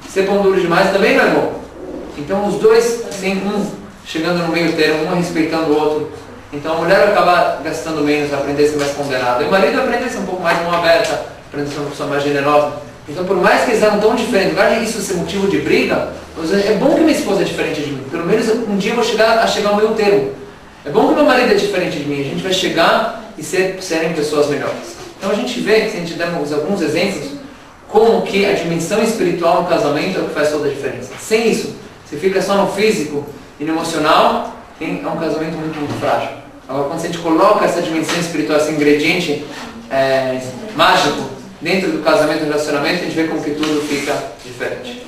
Ser pão duro demais também não é bom. Então os dois, sem um chegando no meio termo, um respeitando o outro. Então a mulher vai acabar gastando menos, vai aprender a ser mais ponderada. E o marido vai aprender a ser um pouco mais mão aberta, aprender a ser uma pessoa mais generosa. Então por mais que eles eram tão diferentes, ao invés de isso ser motivo de briga, é bom que minha esposa é diferente de mim. Pelo menos um dia eu vou chegar ao meio termo. É bom que meu marido é diferente de mim. A gente vai chegar e serem pessoas melhores. Então a gente vê, se a gente der alguns exemplos, como que a dimensão espiritual no casamento é o que faz toda a diferença. Sem isso, se fica só no físico e no emocional, é um casamento muito, muito frágil. Agora, quando a gente coloca essa dimensão espiritual, esse ingrediente mágico dentro do casamento e relacionamento, a gente vê como que tudo fica diferente.